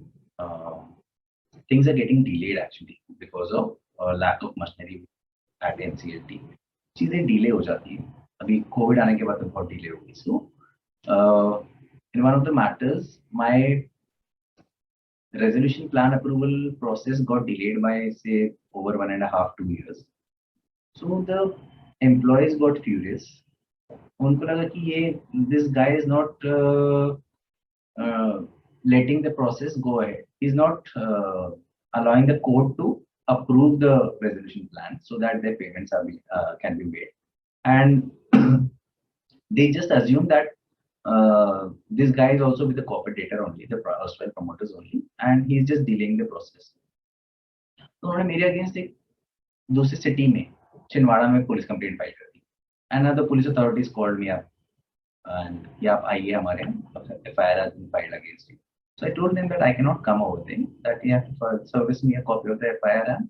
things are getting delayed actually because of lack of machinery at NCLT. चीजें delay हो जाती हैं. अभी COVID आने के बाद तो बहुत delay हो गई. So in one of the matters, my resolution plan approval process got delayed by say over 1.5-2 years. So the employees got furious. उनको लगा कि ये this guy is not letting the process go ahead. He's not allowing the court to approve the resolution plan so that their payments are can be made. And they just assume that this guy is also with the corporate debtor only, the erstwhile promoters only, and he's just delaying the process. तो उन्होंने मेरे against एक दूसरी city में छिंदवाड़ा में police complaint file कर दी. And the police authorities called me up and कि आप आइए हमारे FIR has been filed against you. So I told them that I cannot come over there, that you have to service me a copy of the FIR and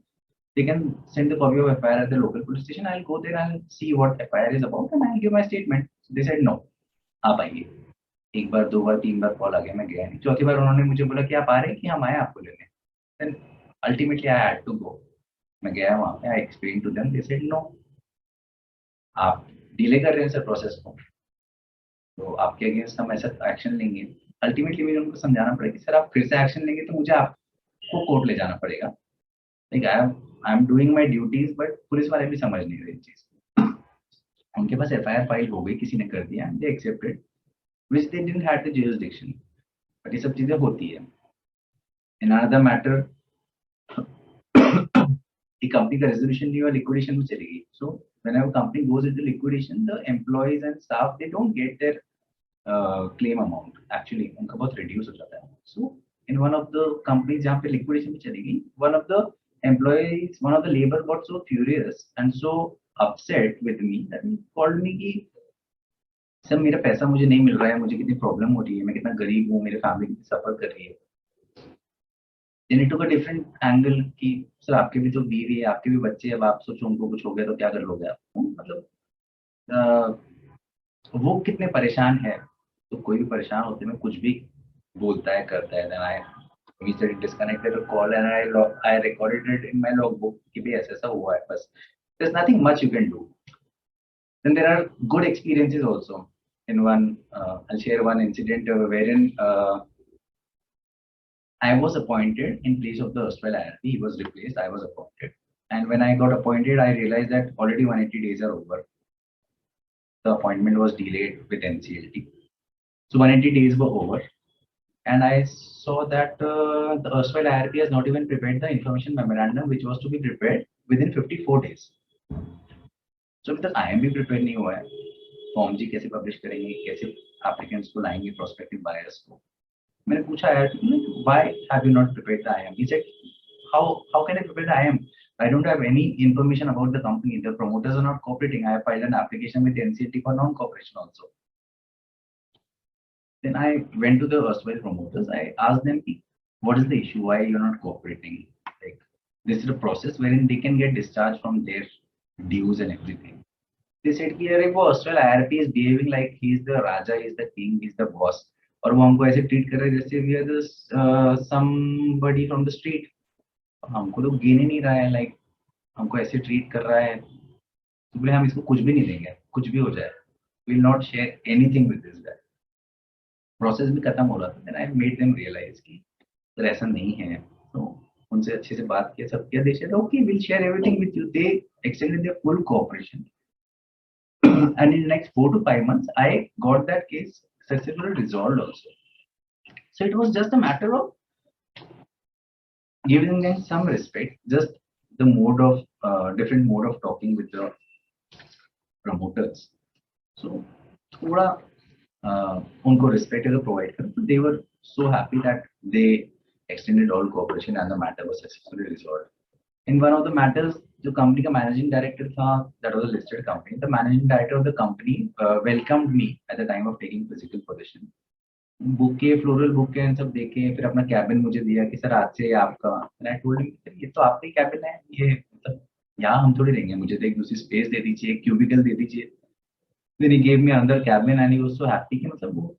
they can send the copy of FIR at the local police station. I'll go there and see what FIR is about and I'll give my statement. So they said no, आप आइए. एक बार, दो बार, तीन बार call आ गया, मैं गया नहीं. चौथी बार उन्होंने मुझे बोला कि आप आ रहे हैं कि हम आए आपको लेने. Then ultimately I had to go. मैं गया वहाँ पे, I explained to them, they said no. आप डिले कर रहे हैं सर प्रोसेस को, तो आपके अगेंस्ट हम ऐसा एक्शन लेंगे. अल्टीमेटली मुझे उनको समझाना पड़ेगा कि सर आप फिर से एक्शन लेंगे तो मुझे आपको कोर्ट ले जाना पड़ेगा. Like I am doing my duties, but police वाले भी समझ नहीं रहे चीज. उनके पास FIR फाइल हो गई, किसी ने कर दिया, they accepted which they didn't have the jurisdiction. But ये सब चीजें होती है. In another matter, the company का resolution नहीं हुआ, liquidation में चली गई. So whenever company goes into liquidation, the employees and staff, they don't get their claim amount. Actually उनका बहुत reduce हो जाता है. So in one of the companies जहाँ पे liquidation में चली गई, one of the employees, one of the labor got so furious and so upset with me that he called me कि सर मेरा पैसा मुझे नहीं मिल रहा है, मुझे कितनी प्रॉब्लम हो रही है, मैं कितना गरीब हूँ, मेरे फैमिली कितनी सफर कर रही है. Then it took a different angle कि सर आपके भी तो बीवी है, आपके भी बच्चे, अब आप सोचो उनको कुछ हो गया तो क्या कर लोगे आप. मतलब वो कितने परेशान है, तो कोई भी परेशान होते में कुछ भी बोलता है, करता है. Then I immediately disconnected the call and I recorded it in my logbook कि भी ऐसा हुआ है. बस there's nothing much you can do. Then there are good experiences also. In one, I'll share one incident wherein I was appointed in place of the erstwhile IRP. He was replaced, I was appointed. And when I got appointed, I realized that already 180 days are over. The appointment was delayed with NCLT. So 180 days were over. And I saw that the erstwhile IRP has not even prepared the information memorandum, which was to be prepared within 54 days. So अभी तक IMB prepare नहीं हुआ है. Form जी कैसे publish करेंगे, कैसे applicants को लाएंगे, प्रोस्पेक्टिव बायर्स को. मैंने पूछा यार, why have you not prepared the IM? He said, how can I prepare the IM? I don't have any information about the company. The promoters are not cooperating. I have filed an application with NCLT for non-cooperation also. Then I went to the erstwhile promoters. I asked them, what is the issue? Why you're not cooperating? Like, this is a process wherein they can get discharged from their dues and everything. They said कि अरे वो erstwhile IRP is behaving like he is the Raja, he is the king, he is the boss. और वो हमको ऐसे treat कर रहे हैं जैसे we are the somebody from the street. हमको तो गिन ही नहीं रहा है, लाइक हमको ऐसे ट्रीट कर रहा है. तो बोले हम इसको कुछ भी नहीं देंगे, कुछ भी हो जाए, will not share anything with this guy. Process भी खत्म हो रहा था, then I made them realise कि सर ऐसा नहीं है। तो उनसे अच्छे से बात किया, सब किया, they said okay will share everything with you. They extended there full cooperation and in next 4 to 5 months I got that case successfully resolved also. So it was just a matter of giving them some respect, just the mode of different mode of talking with the promoters. So thoda unko respect agar provide kar, they were so happy that they extended all cooperation and the matter was successfully resolved. In one of the matters, the company ka managing director tha, that was a listed company. The managing director of the company welcomed me at the time of taking physical possession. Bouquet, floral bouquet and सब देके फिर अपना cabin मुझे दिया कि sir आज से ये आपका। एंड आई टोल्ड हिम ये तो आपका ही कैबिन है, ये मतलब यहाँ हम थोड़ी रहेंगे, मुझे तो एक दूसरी स्पेस दे दीजिए, एक क्यूबिकल दे दीजिए। Then he gave me another cabin and he was so happy कि मतलब वो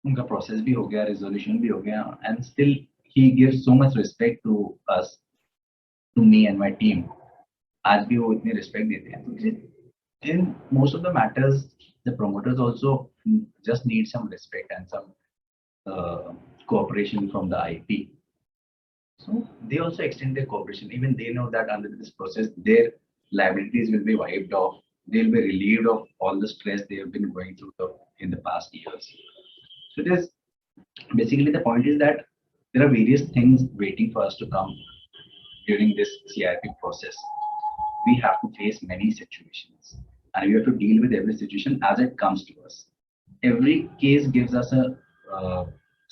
उनका प्रोसेस भी हो गया, रिजोल्यूशन भी हो गया, and still he gives so much respect to us, to me and my team. आज भी वो इतने रिस्पेक्ट देते हैं। तो in most of the matters the promoters also just need some respect and some cooperation from the IP. So they also extend their cooperation. Even they know that under this process, their liabilities will be wiped off. They'll be relieved of all the stress they have been going through in the past years. So it is basically, the point is that there are various things waiting for us to come during this CIRP process. We have to face many situations and we have to deal with every situation as it comes to us. Every case gives us a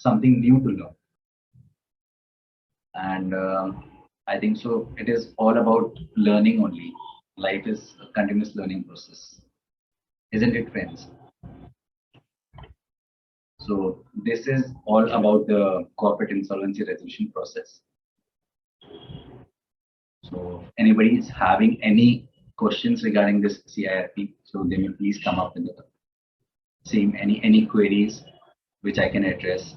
something new to learn, and I think so it is all about learning only. Life is a continuous learning process, isn't it, friends? So this is all about the corporate insolvency resolution process. So anybody is having any questions regarding this CIRP, so they may please come up with the same, any queries which I can address.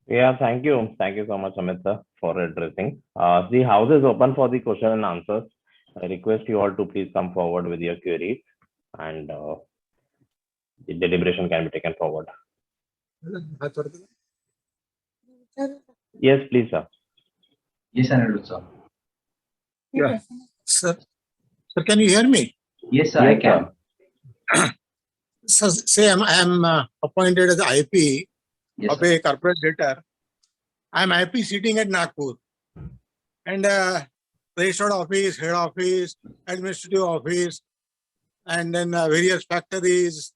Yeah, thank you so much, Amit sir, for addressing. The house is open for the question and answers. I request you all to please come forward with your queries, and the deliberation can be taken forward. Yes, please, sir. Yes, Anirudh sir. Yeah, sir, can you hear me? Yes, sir, Yes, I can. Sir, say I am appointed as the IP Yes, of a corporate debtor. I am IP sitting at Nagpur, and registered office, head office, administrative office, and then various factories,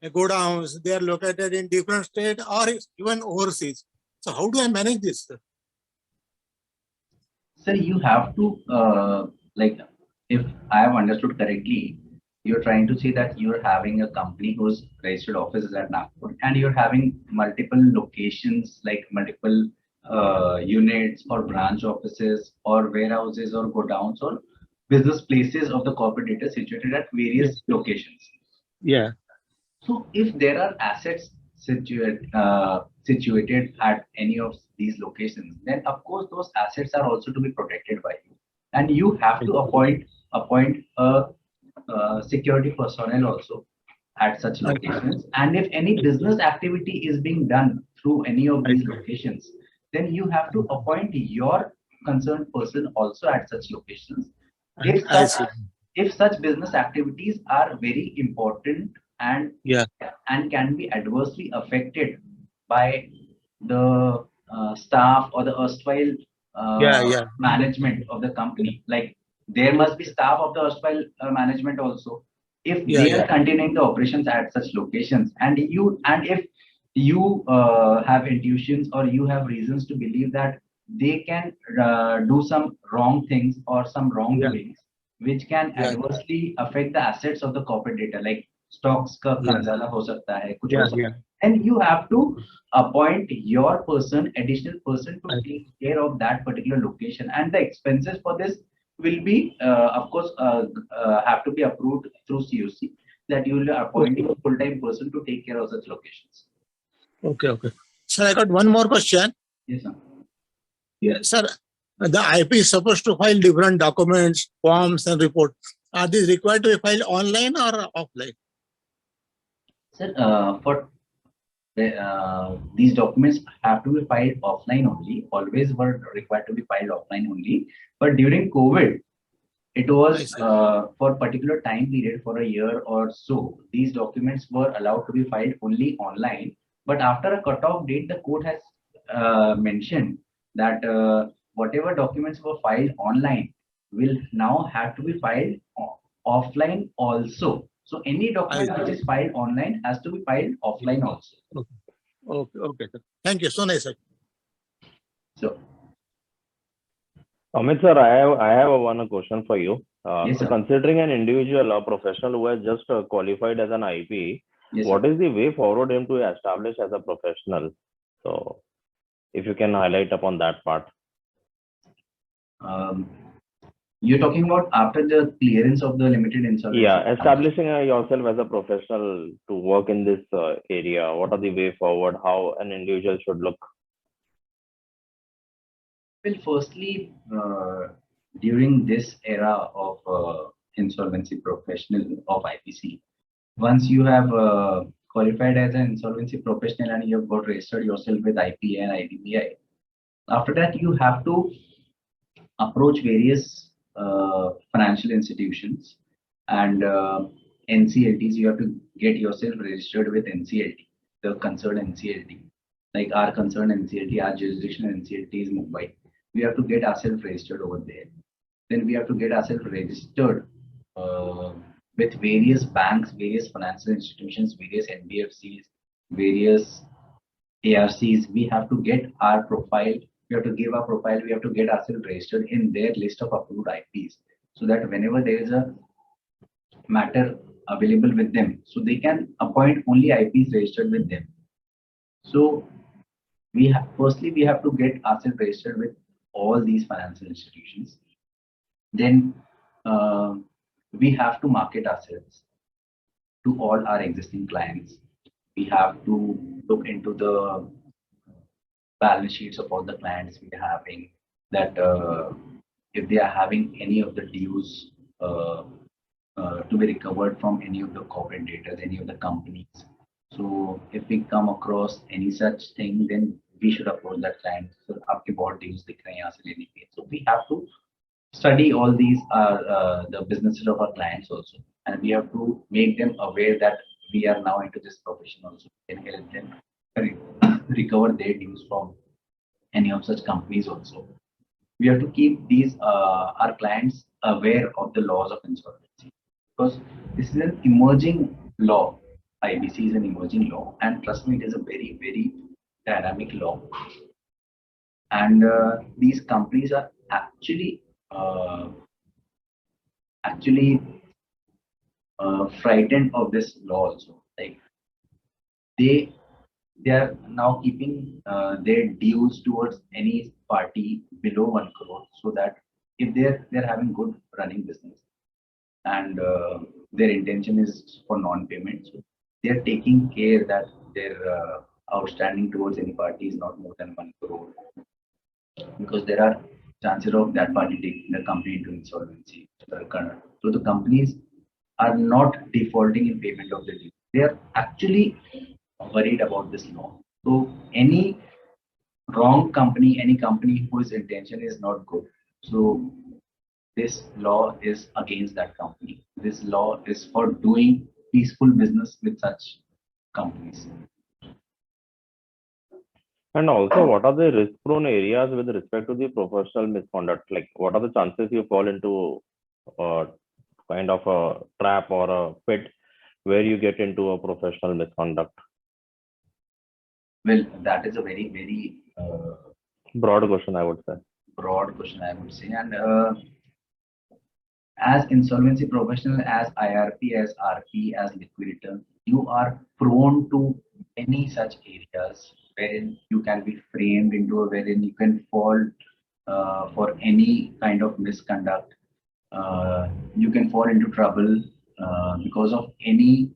godowns, they are located in different states or even overseas. So how do I manage this, sir? Sir, you have to like, if I have understood correctly, you're trying to say that you're having a company whose registered office is at Nagpur and you're having multiple locations, like multiple units or branch offices or warehouses or godowns or business places of the corporate debtor situated at various locations. Yeah. So if there are assets situated at any of these locations, then of course those assets are also to be protected by you, and you have to appoint a security personnel also at such locations. And if any business activity is being done through any of these locations, then you have to appoint your concerned person also at such locations. If such business activities are very important and can be adversely affected by the staff or the erstwhile management of the company, like there must be staff of the erstwhile management also. If they are continuing the operations at such locations, and if you have intuitions or you have reasons to believe that they can do some wrong things or some wrongdoings which can adversely affect the assets of the corporate debtor, like stocks ka khanjala ho sakta hai, kuch ho sakta hai, and you have to appoint your person, additional person, to take care of that particular location, and the expenses for this will be of course have to be approved through COC, that you will be appointing a full-time person to take care of such locations. Okay. Sir, I got one more question. Yes, sir. Yes, sir. The IP is supposed to file different documents, forms, and reports. Are these required to be filed online or offline? Sir, these documents have to be filed offline only. Always were required to be filed offline only. But during COVID, it was for particular time period for a year or so. These documents were allowed to be filed only online. But after a cutoff date, the court has mentioned that whatever documents were filed online will now have to be filed offline also. So any document which is filed online has to be filed offline also. Okay, sir. Thank you. So nice, sir. So, Amit sir, I have one question for you. Yes, So sir. considering an individual or professional who has just qualified as an IP, yes, what sir. is the way forward him to establish as a professional? So if you can highlight upon that part. You're talking about after the clearance of the limited insolvency. Yeah, establishing yourself as a professional to work in this area. What are the way forward? How an individual should look? Well, firstly, during this era of insolvency professional of IPC, once you have qualified as an insolvency professional and you have got registered yourself with IPA and IDBI, after that you have to approach various financial institutions and NCLTs. You have to get yourself registered with NCLT, the concerned NCLT. Like our concerned NCLT, our jurisdictional NCLT is Mumbai. We have to get ourselves registered over there. Then we have to get ourselves registered with various banks, various financial institutions, various NBFCs, various ARCs. We have to get our profile. We have to give our profile. We have to get ourselves registered in their list of approved IPs, so that whenever there is a matter available with them, so they can appoint only IPs registered with them. So firstly we have to get ourselves registered with all these financial institutions. Then we have to market ourselves to all our existing clients. We have to look into the balance sheets of all the clients we are having, that if they are having any of the dues to be recovered from any of the corporate debtors, any of the companies. So if we come across any such thing, then we should approach that client. So आपके बहुत dues दिख रहे हैं यहाँ से लेने के. So we have to study all these the businesses of our clients also, and we have to make them aware that we are now into this profession also. We can help them recover their dues from any of such companies also. We have to keep these our clients aware of the laws of insolvency, because this is an emerging law. IBC is an emerging law, and trust me, it is a very, very dynamic law. And these companies are actually frightened of this law also. Like they are now keeping their dues towards any party below 1 crore, so that if they're having good running business and their intention is for non-payment, so they're taking care that their outstanding towards any party is not more than 1 crore, because there are chances of that party taking the company into insolvency. So the companies are not defaulting in payment of the due. They are actually worried about this law. So any wrong company, any company whose intention is not good, so this law is against that company. This law is for doing peaceful business with such companies. And also, what are the risk-prone areas with respect to the professional misconduct? Like, what are the chances you fall into kind of a trap or a pit where you get into a professional misconduct? Well, that is a very, very broad question, I would say. Broad question, I would say. And as insolvency professional, as IRP, as RP, as liquidator, you are prone to many such areas wherein you can be framed into a wherein you can fall for any kind of misconduct. You can fall into trouble because of any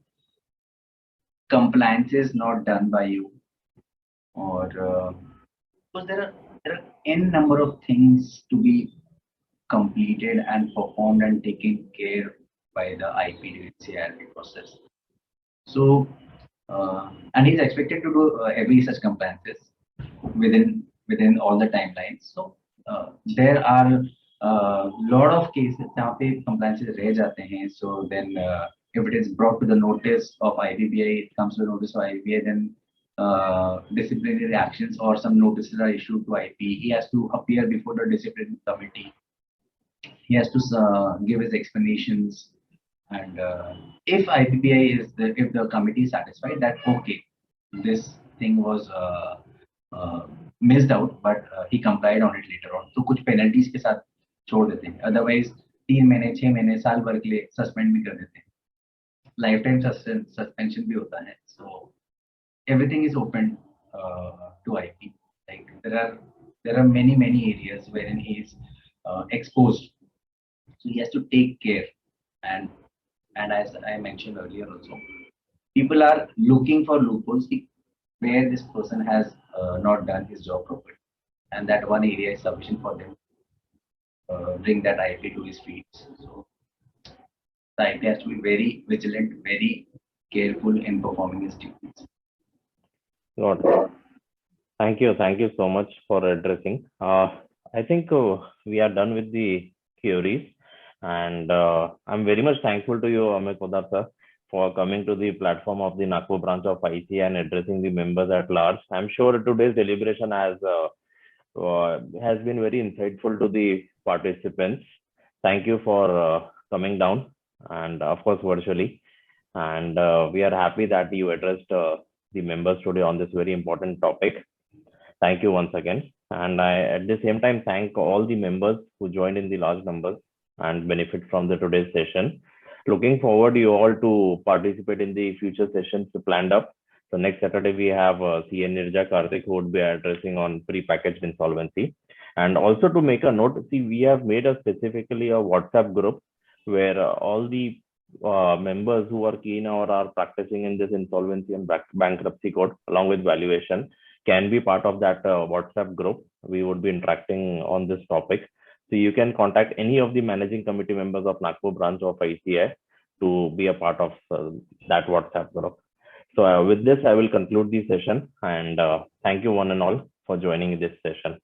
compliances not done by you, or because there are n number of things to be completed and performed and taken care by the IP during CIRP process. So, and he's expected to do every such compliances within all the timelines. So there are lot of cases जहाँ पे compliances रह जाते हैं. So then if it is brought to the notice of IBBI, it comes to the notice of IBBI, then disciplinary actions or some notices are issued to IP. He has to appear before the disciplinary committee. He has to give his explanations, and if IBBI if the committee is satisfied that okay, this thing was missed out, but he complied on it later on, तो कुछ penalties के साथ छोड़ देते हैं. Otherwise 3 महीने 6 महीने साल भर के लिए suspend भी कर देते हैं. Lifetime suspension भी होता है. So everything is open to IP. Like there are many areas wherein he is exposed. So he has to take care, and as I mentioned earlier also, people are looking for loopholes where this person has not done his job properly, and that one area is sufficient for them bring that IP to his feet. So the IP has to be very vigilant, very careful in performing his duties. Got it. Thank you so much for addressing. I think we are done with the queries, and I'm very much thankful to you, Amit Poddar sir, for coming to the platform of the Nagpur branch of ICA and addressing the members at large. I'm sure today's deliberation has been very insightful to the participants. Thank you for coming down, and of course virtually. And we are happy that you addressed the members today on this very important topic. Thank you once again. And I, at the same time, thank all the members who joined in the large numbers and benefit from the today's session. Looking forward you all to participate in the future sessions planned up. So next Saturday we have CA Nirja Karthik who would be addressing on pre-packaged insolvency. And also to make a note, see, we have made specifically a WhatsApp group where all the members who are keen or are practicing in this insolvency and bankruptcy code along with valuation can be part of that WhatsApp group. We would be interacting on this topic. So you can contact any of the managing committee members of Nagpur branch of ICA to be a part of that WhatsApp group. So with this, I will conclude the session, and thank you one and all for joining this session.